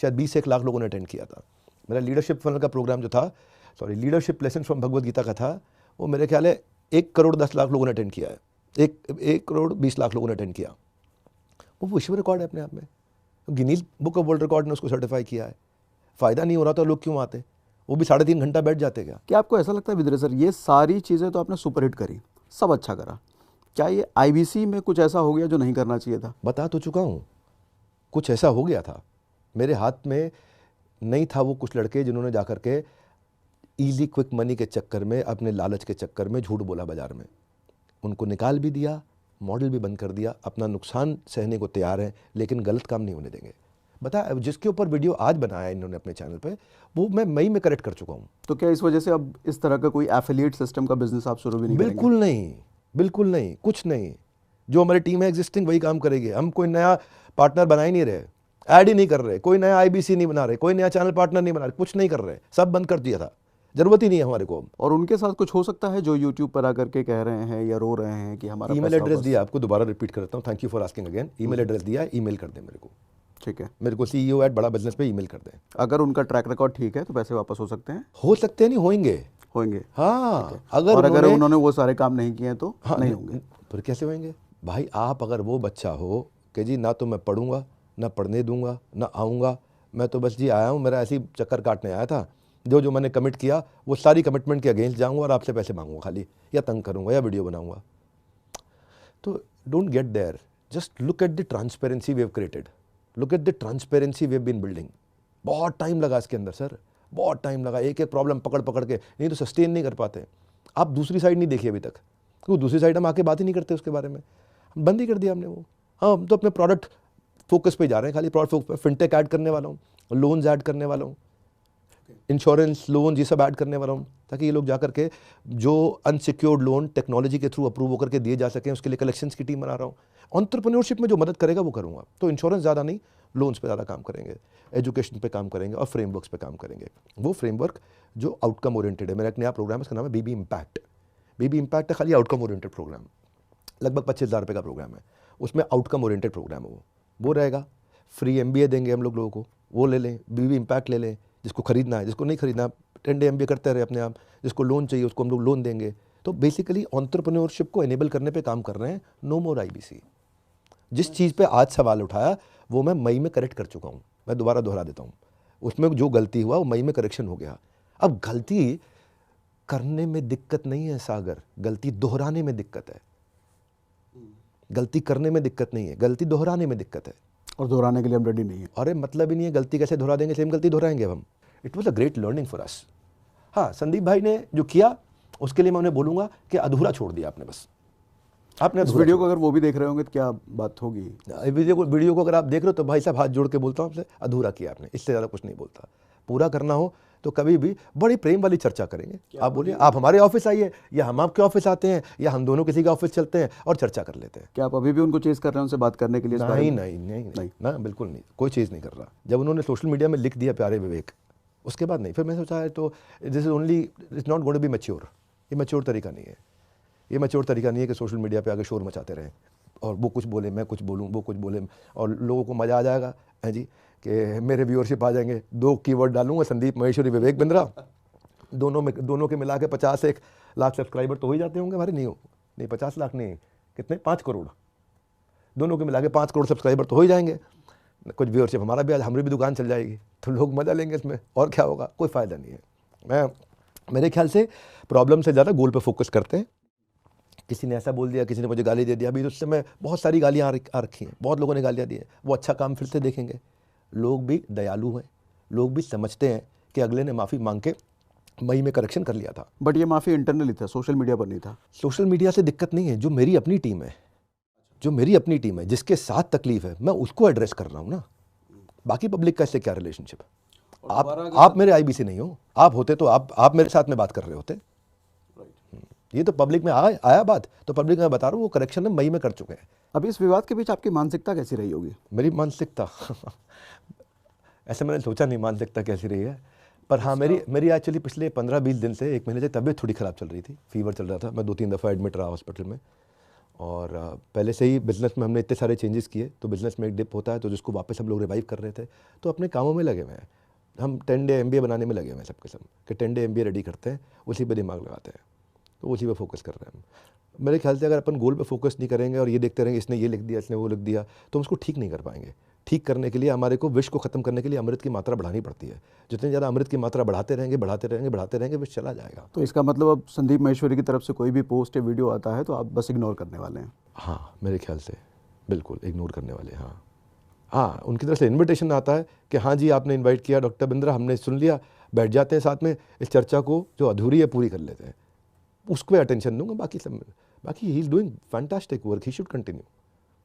शायद 20 से 1 लाख लोगों ने अटेंड किया था। मेरा लीडरशिप फनल का प्रोग्राम जो था, sorry leadership lesson from Bhagavad Gita का था, वो मेरे ख्याल है 1 करोड़ 10 लाख लोगों ने अटेंड किया है, 1 करोड़ 20 लाख लोगों ने अटेंड किया। वो विश्व रिकॉर्ड है अपने आप में, Guinness book of world record ने उसको सर्टिफाई किया है। फ़ायदा नहीं हो रहा तो लोग क्यों आते? वो भी 3.5 घंटा बैठ जाते क्या? क्या आपको ऐसा लगता है विद्रे सर, ये सारी चीज़ें तो आपने सुपरहिट करी, सब अच्छा करा, क्या ये आईबीसी में कुछ ऐसा हो गया जो नहीं करना चाहिए था? बता तो चुका हूँ, कुछ ऐसा हो गया था। मेरे हाथ में नहीं था वो कुछ लड़के जिन्होंने जाकर के इजी क्विक मनी के चक्कर में, अपने लालच के चक्कर में झूठ बोला बाजार में। उनको निकाल भी दिया, मॉडल भी बंद कर दिया, अपना नुकसान सहने को तैयार है, लेकिन गलत काम नहीं होने देंगे। बता, जिसके ऊपर वीडियो आज बनाया है इन्होंने अपने चैनल पे, वो मैं मई में करेक्ट कर चुका हूँ। तो क्या इस वजह से अब इस तरह का कोई एफिलिएट सिस्टम का बिजनेस आप शुरू भी नहीं करेंगे? बिल्कुल नहीं, बिल्कुल नहीं, कुछ नहीं। जो हमारी टीम है एग्जिस्टिंग वही काम करेगी। हम कोई नया पार्टनर बना ही नहीं रहे, ऐड ही नहीं कर रहे, कोई नया आईबीसी नहीं बना रहे, कोई नया चैनल पार्टनर नहीं बना रहे, कुछ नहीं कर रहे, सब बंद कर दिया था, जरूरत ही नहीं है हमारे को। और उनके साथ कुछ हो सकता है जो यूट्यूब पर आकर के कह रहे हैं या रो रहे हैं कि हमारा ईमेल पैसा एड्रेस वापस? दिया, आपको दोबारा रिपीट करता हूँ, thank you for asking again. Email address दिया, ईमेल कर दे मेरे को, ठीक है। मेरे को CEO@बड़ा बिजनेस पे ईमेल कर दें। अगर उनका ट्रैक रिकॉर्ड ठीक है तो पैसे वापस हो सकते हैं? हो सकते हैं, नहीं होंगे। होंगे। हाँ, और अगर उन्होंने वो सारे काम नहीं किए तो हाँ, नहीं होंगे। फिर कैसे होंगे भाई? आप अगर वो बच्चा हो कि जी ना तो मैं पढ़ूंगा, ना पढ़ने दूंगा, ना आऊँगा, मैं तो बस जी आया हूँ, मेरा ऐसी चक्कर काटने आया था, जो जो मैंने कमिट किया वो सारी कमिटमेंट के अगेंस्ट जाऊँगा और आपसे पैसे मांगूंगा खाली, या तंग करूँगा, या वीडियो बनाऊँगा। तो don't get there, just look at the transparency we have created, look at the transparency we have been building. बहुत टाइम लगा इसके अंदर सर, बहुत टाइम लगा, एक एक प्रॉब्लम पकड़ पकड़ के, नहीं तो सस्टेन नहीं कर पाते। आप दूसरी साइड नहीं देखी अभी तक, क्योंकि दूसरी साइड हम आके बात ही नहीं करते उसके बारे में, बंद ही कर दिया हमने वो। हाँ, हम तो अपने प्रोडक्ट फोकस पे जा रहे हैं, खाली प्रोडक्ट फोकस पे। फिनटेक ऐड करने वाला हूँ, लोन्स ऐड करने वाला हूँ, इंश्योरेंस लोन ये सब ऐड करने वाला हूँ, ताकि ये लोग जाकर के जो अनसिक्योर्ड लोन टेक्नोलॉजी के थ्रू अप्रूव होकर के दिए जा सकें, उसके लिए कलेक्शंस की टीम बना रहा हूँ। एंटरप्रेन्योरशिप में जो मदद करेगा वो करूँगा। तो इंश्योरेंस ज़्यादा नहीं, लोन्स पे ज़्यादा काम करेंगे, एजुकेशन पे काम करेंगे और फ्रेमवर्क्स पे काम करेंगे। वो फ्रेमवर्क जो आउटकम ओरिएंटेड है। मेरा एक नया प्रोग्राम है, उसका नाम है बीबी इम्पैक्ट। बीबी इम्पैक्ट है खाली आउटकम ओरिएंटेड प्रोग्राम, लगभग 25,000 रुपये का प्रोग्राम है। उसमें आउटकम ओरिएंटेड प्रोग्राम है वो रहेगा। फ्री MBA देंगे हम लोगों को, वो ले लें, बीबी इम्पैक्ट ले लें, जिसको खरीदना है, जिसको नहीं खरीदना 10 डे MBA करते रहे अपने आप, जिसको लोन चाहिए उसको हम लोग लोन देंगे। तो बेसिकली एंटरप्रेन्योरशिप को एनेबल करने पे काम कर रहे हैं। नो मोर IBC। जिस चीज़ पे आज सवाल उठाया वो मैं मई में करेक्ट कर चुका हूँ, मैं दोबारा दोहरा देता हूँ। उसमें जो गलती हुआ वो मई में करेक्शन हो गया। अब गलती करने में दिक्कत नहीं है सागर, गलती दोहराने में दिक्कत है। गलती करने में दिक्कत नहीं है, गलती दोहराने में दिक्कत है। और दोहराने के लिए हम रेडी नहीं है। अरे मतलब ही नहीं है, गलती कैसे दोहरा देंगे, सेम गलती दोहराएंगे हम। It was a great learning for us. हाँ, संदीप भाई ने जो किया उसके लिए मैं उन्हें बोलूँगा कि अधूरा छोड़ दिया आपने, बस आपने इस वीडियो को अगर वो भी देख रहे होंगे तो क्या बात होगी? वीडियो को अगर आप देख रहे हो तो भाई साहब हाथ जोड़ के बोलता हूँ आपसे, अधूरा किया आपने, इससे ज़्यादा कुछ नहीं बोलता। पूरा करना हो तो कभी भी बड़ी प्रेम वाली चर्चा करेंगे। आप बोलिए, आप हमारे ऑफिस आइए या हम आपके ऑफिस आते हैं या हम दोनों किसी के ऑफिस चलते हैं और चर्चा कर लेते हैं। क्या आप अभी भी उनको चेज कर रहे हैं उनसे बात करने के लिए? नहीं नहीं नहीं नहीं ना, बिल्कुल नहीं, कोई चीज़ नहीं कर रहा। जब उन्होंने सोशल मीडिया में लिख दिया प्यारे विवेक, उसके बाद नहीं। फिर मैं सोचा है तो this is only, it's not going to be mature. ये मैच्योर तरीका नहीं है, ये मैच्योर तरीका नहीं है कि सोशल मीडिया पे आके शोर मचाते रहें और वो कुछ बोले मैं कुछ बोलूँ, वो कुछ बोले और लोगों को मज़ा आ जाएगा है जी, कि मेरे व्यूअरशिप आ जाएंगे। 2 कीवर्ड डालूंगा, संदीप महेश्वरी, विवेक बिंद्रा, दोनों के मिला के 50 लाख सब्सक्राइबर तो हो ही जाते होंगे हमारे। नहीं 50 लाख नहीं, कितने, 5 करोड़, दोनों के मिला के 5 करोड़ सब्सक्राइबर तो हो ही जाएंगे। कुछ व्यूअरशिप हमारा भी, आज हमारी भी दुकान चल जाएगी, तो लोग मज़ा लेंगे इसमें, और क्या होगा, कोई फ़ायदा नहीं है। मेरे ख्याल से प्रॉब्लम से ज़्यादा गोल पे फोकस करते हैं। किसी ने ऐसा बोल दिया, किसी ने मुझे गाली दे दिया, अभी उससे मैं बहुत सारी गालियाँ आ रखी हैं, बहुत लोगों ने गालियाँ दी हैं। वो अच्छा काम फिर से देखेंगे। लोग भी दयालु हैं, लोग भी समझते हैं कि अगले ने माफ़ी मांग के मई में करेक्शन कर लिया था। बट ये माफ़ी इंटरनली था, सोशल मीडिया पर नहीं था। सोशल मीडिया से दिक्कत नहीं है, जो मेरी अपनी टीम है, जो मेरी अपनी टीम है, जिसके साथ तकलीफ है, मैं उसको एड्रेस कर रहा हूँ ना। बाकी पब्लिक का इससे क्या रिलेशनशिप? आप मेरे IBC नहीं हो, आप होते तो आप मेरे साथ में बात कर रहे होते। ये तो पब्लिक में आया बात, तो पब्लिक में बता रहा हूँ वो करेक्शन में मई में कर चुके हैं। अभी इस विवाद के बीच आपकी मानसिकता कैसी रही होगी? मेरी मानसिकता ऐसे मैंने सोचा नहीं मानसिकता कैसी रही है। पर हाँ, मेरी एक्चुअली पिछले 15-20 दिन से, 1 महीने से तबीयत थोड़ी ख़राब चल रही थी, फीवर चल रहा था, मैं 2-3 दफ़ा एडमिट रहा हॉस्पिटल में। और पहले से ही बिज़नेस में हमने इतने सारे चेंजेस किए, तो बिज़नेस में एक डिप होता है, तो जिसको वापस हम लोग रिवाइव कर रहे थे, तो अपने कामों में लगे हुए हैं। हम 10 डे MBA बनाने में लगे हुए हैं सब के सब, कि 10 डे MBA रेडी करते हैं, उसी पे दिमाग लगाते हैं, तो उसी पे फोकस कर रहे हैं हम। मेरे ख्याल से अगर अपन गोल पे फोकस नहीं करेंगे और ये देखते रहेंगे इसने ये लिख दिया, इसने वो लिख दिया, तो हम उसको ठीक नहीं कर पाएंगे। ठीक करने के लिए हमारे को विष को ख़त्म करने के लिए अमृत की मात्रा बढ़ानी पड़ती है। जितनी ज़्यादा अमृत की मात्रा बढ़ाते रहेंगे विष चला जाएगा। तो इसका मतलब अब संदीप माहेश्वरी की तरफ से कोई भी पोस्ट या वीडियो आता है तो आप बस इग्नोर करने वाले हैं? हाँ, मेरे ख्याल से बिल्कुल इग्नोर करने वाले। हाँ, उनकी तरफ से इन्विटेशन आता है कि हाँ जी आपने इन्वाइट किया डॉक्टर बिंद्रा, हमने सुन लिया, बैठ जाते हैं साथ में, इस चर्चा को जो अधूरी है पूरी कर लेते हैं, उसको अटेंशन दूंगा। बाकी he is doing fantastic work, he should continue.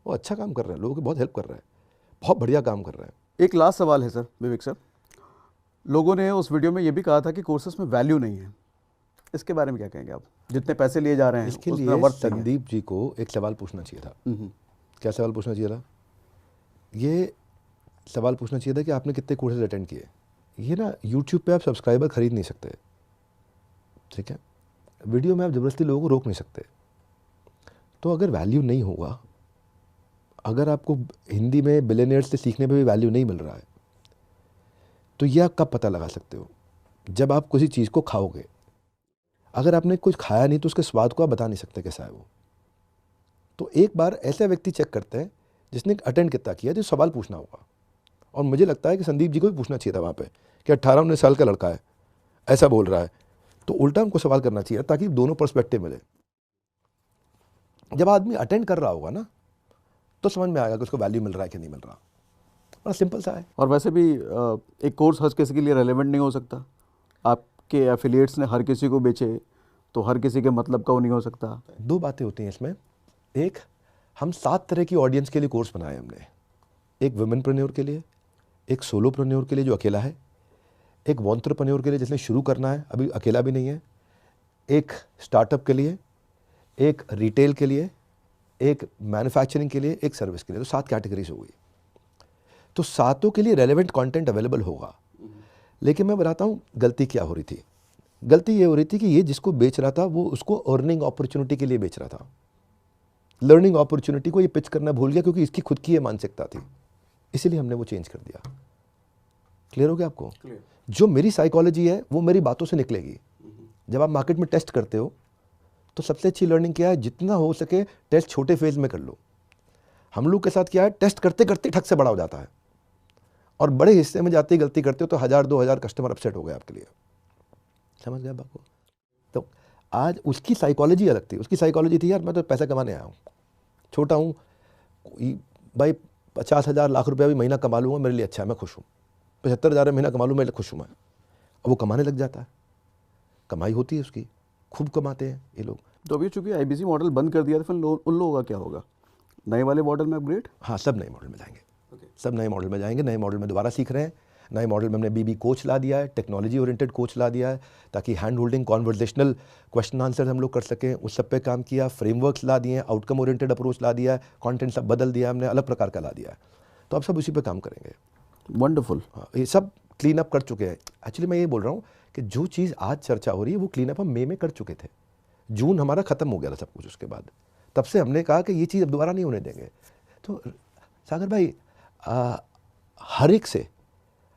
वो अच्छा काम कर रहे हैं, लोगों की बहुत हेल्प कर रहे हैं, बहुत बढ़िया काम कर रहे हैं। एक लास्ट सवाल है सर, विवेक सर, लोगों ने उस वीडियो में ये भी कहा था कि कोर्सेस में वैल्यू नहीं है, इसके बारे में क्या कहेंगे आप? जितने पैसे लिए जा रहे हैं इसके उसमें लिए वर्थ नहीं है। संदीप जी को एक सवाल पूछना चाहिए था। क्या सवाल पूछना चाहिए था? ये सवाल पूछना चाहिए था कि आपने कितने कोर्सेज अटेंड किए। ये ना यूट्यूब पे आप सब्सक्राइबर खरीद नहीं सकते, ठीक है? वीडियो में आप ज़बरदस्ती लोगों को रोक नहीं सकते। तो अगर वैल्यू नहीं होगा, अगर आपको हिंदी में बिलियनियर्स से सीखने पे भी वैल्यू नहीं मिल रहा है, तो ये आप कब पता लगा सकते हो? जब आप किसी चीज़ को खाओगे। अगर आपने कुछ खाया नहीं तो उसके स्वाद को आप बता नहीं सकते कैसा है वो। तो एक बार ऐसा व्यक्ति चेक करते हैं जिसने अटेंड कितना किया, तो सवाल पूछना होगा। और मुझे लगता है कि संदीप जी को भी पूछना चाहिए था वहाँ पे कि 18-19 साल का लड़का है, ऐसा बोल रहा है, तो उल्टा हमको सवाल करना चाहिए ताकि दोनों पर्सपेक्टिव मिले। जब आदमी अटेंड कर रहा होगा ना, तो समझ में आएगा कि उसको वैल्यू मिल रहा है कि नहीं मिल रहा। बड़ा सिंपल सा है। और वैसे भी एक कोर्स हर किसी के लिए रेलेवेंट नहीं हो सकता। आपके एफिलिएट्स ने हर किसी को बेचे तो हर किसी के मतलब का वो नहीं हो सकता। 2 बातें होती हैं इसमें। एक, हम 7 तरह की ऑडियंस के लिए कोर्स बनाए हमने। एक वुमेनप्रेन्योर के लिए, एक सोलोप्रेन्योर के लिए जो अकेला है, एक वॉन्ट्रप्रेन्योर के लिए जिसने शुरू करना है, अभी अकेला भी नहीं है, एक स्टार्टअप के लिए, एक रिटेल के लिए, एक मैन्युफैक्चरिंग के लिए, एक सर्विस के लिए। तो 7 कैटेगरीज हो गई। तो 7 के लिए रेलेवेंट कंटेंट अवेलेबल होगा। लेकिन मैं बताता हूँ गलती क्या हो रही थी। गलती ये हो रही थी कि ये जिसको बेच रहा था वो उसको अर्निंग अपॉर्चुनिटी के लिए बेच रहा था। लर्निंग अपॉर्चुनिटी को ये पिच करना भूल गया क्योंकि इसकी खुद की ये मानसिकता थी, इसीलिए हमने वो चेंज कर दिया। क्लियर हो गया आपको? जो मेरी साइकोलॉजी है वो मेरी बातों से निकलेगी। जब आप मार्केट में टेस्ट करते हो तो सबसे अच्छी लर्निंग क्या है, जितना हो सके टेस्ट छोटे फेज में कर लो। हम लोग के साथ क्या है, टेस्ट करते करते ठग से बड़ा हो जाता है और बड़े हिस्से में जाते ही गलती करते हो तो 1000-2000 कस्टमर अपसेट हो गए आपके लिए। समझ गया बात को? तो आज उसकी साइकोलॉजी अलग थी। उसकी साइकोलॉजी थी यार मैं तो पैसा कमाने आया हूँ, छोटा हूँ भाई, 50,000 लाख रुपया भी महीना कमा लूँगा मेरे लिए अच्छा है, मैं खुश हूँ। 75,000 महीना कमा लूँ, मेरे लिए खुश हूँ मैं। अब वो कमाने लग जाता है, कमाई होती है उसकी, खूब कमाते हैं ये लोग। तो अभी चूंकि IBC मॉडल बंद कर दिया तो फिर उन लोगों का क्या होगा? नए वाले मॉडल में अपग्रेड? हाँ, सब नए मॉडल में जाएंगे। सब नए मॉडल में जाएंगे। नए मॉडल में दोबारा सीख रहे हैं। नए मॉडल में हमने BB कोच ला दिया है, टेक्नोलॉजी ओरिएंटेड कोच ला दिया है ताकि hand holding conversational question answer हम लोग कर सकें। उस सब पे काम किया। फ्रेमवर्क्स ला दिए हैं, आउटकम ओरिएंटेड अप्रोच ला दिया है, कंटेंट सब बदल दिया हमने, अलग प्रकार का ला दिया है। तो अब सब उसी पे काम करेंगे। वंडरफुल। हाँ, ये सब क्लीन अप कर चुके हैं। एक्चुअली मैं ये बोल रहा हूँ कि जो चीज़ आज चर्चा हो रही है वो क्लीन अप हम मई में कर चुके थे। जून हमारा ख़त्म हो गया था सब कुछ। उसके बाद तब से हमने कहा कि ये चीज़ अब दोबारा नहीं होने देंगे। तो सागर भाई, हर एक से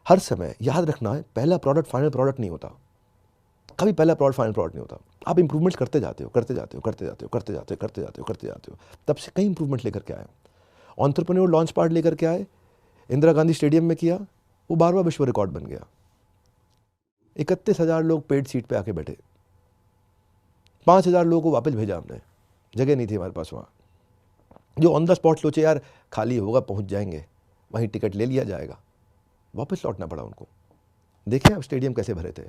हर समय याद रखना है, पहला प्रोडक्ट फाइनल प्रोडक्ट नहीं होता। कभी पहला प्रोडक्ट फाइनल प्रोडक्ट नहीं होता। आप इंप्रूवमेंट्स करते जाते हो, करते जाते हो, करते जाते हो, करते जाते हो, करते जाते हो, करते जाते हो। तब से कई इंप्रूवमेंट लेकर के आए। एंटरप्रेन्योर लॉन्च पार्ट लेकर के आए, इंदिरा गांधी स्टेडियम में किया, वो 12वां विश्व रिकॉर्ड बन गया। 31,000 लोग पेड सीट पे आके बैठे। 5,000 लोगों को वापस भेजा हमने, जगह नहीं थी हमारे पास वहाँ। जो ऑन द स्पॉट सोचे यार खाली होगा पहुँच जाएंगे, वहीं टिकट ले लिया जाएगा, वापस लौटना पड़ा उनको। देखें आप स्टेडियम कैसे भरे थे।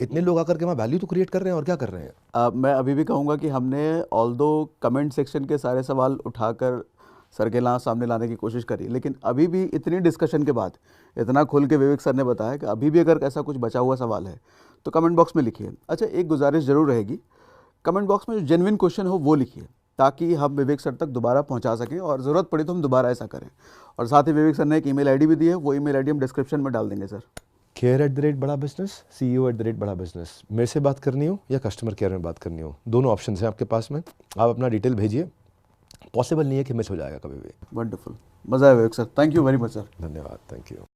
इतने लोग आकर के वहाँ वैल्यू तो क्रिएट कर रहे हैं और क्या कर रहे हैं। मैं अभी भी कहूँगा कि हमने ऑल्दो कमेंट सेक्शन के सारे सवाल उठाकर सर के सामने लाने की कोशिश करी, लेकिन अभी भी इतनी डिस्कशन के बाद, इतना खुल के विवेक सर ने बताया कि अभी भी अगर ऐसा कुछ बचा हुआ सवाल है तो कमेंट बॉक्स में लिखिए। अच्छा, एक गुजारिश ज़रूर रहेगी, कमेंट बॉक्स में जो जेन्युइन क्वेश्चन हो वो लिखिए ताकि हम विवेक सर तक दोबारा पहुंचा सकें और ज़रूरत पड़ी तो हम दोबारा ऐसा करें। और साथ ही विवेक सर ने एक ईमेल आईडी भी दी है, वो ईमेल आईडी हम डिस्क्रिप्शन में डाल देंगे सर। care@बड़ा बिजनेस, CEO@बड़ा बिजनेस। मेरे से बात करनी हो या कस्टमर केयर में बात करनी हो, दोनों ऑप्शन हैं आपके पास में। आप अपना डिटेल भेजिए, पॉसिबल नहीं है कि मिस हो जाएगा कभी भी। वंडरफुल, मज़ा आया Vivek sir, thank you very much sir. धन्यवाद, थैंक यू।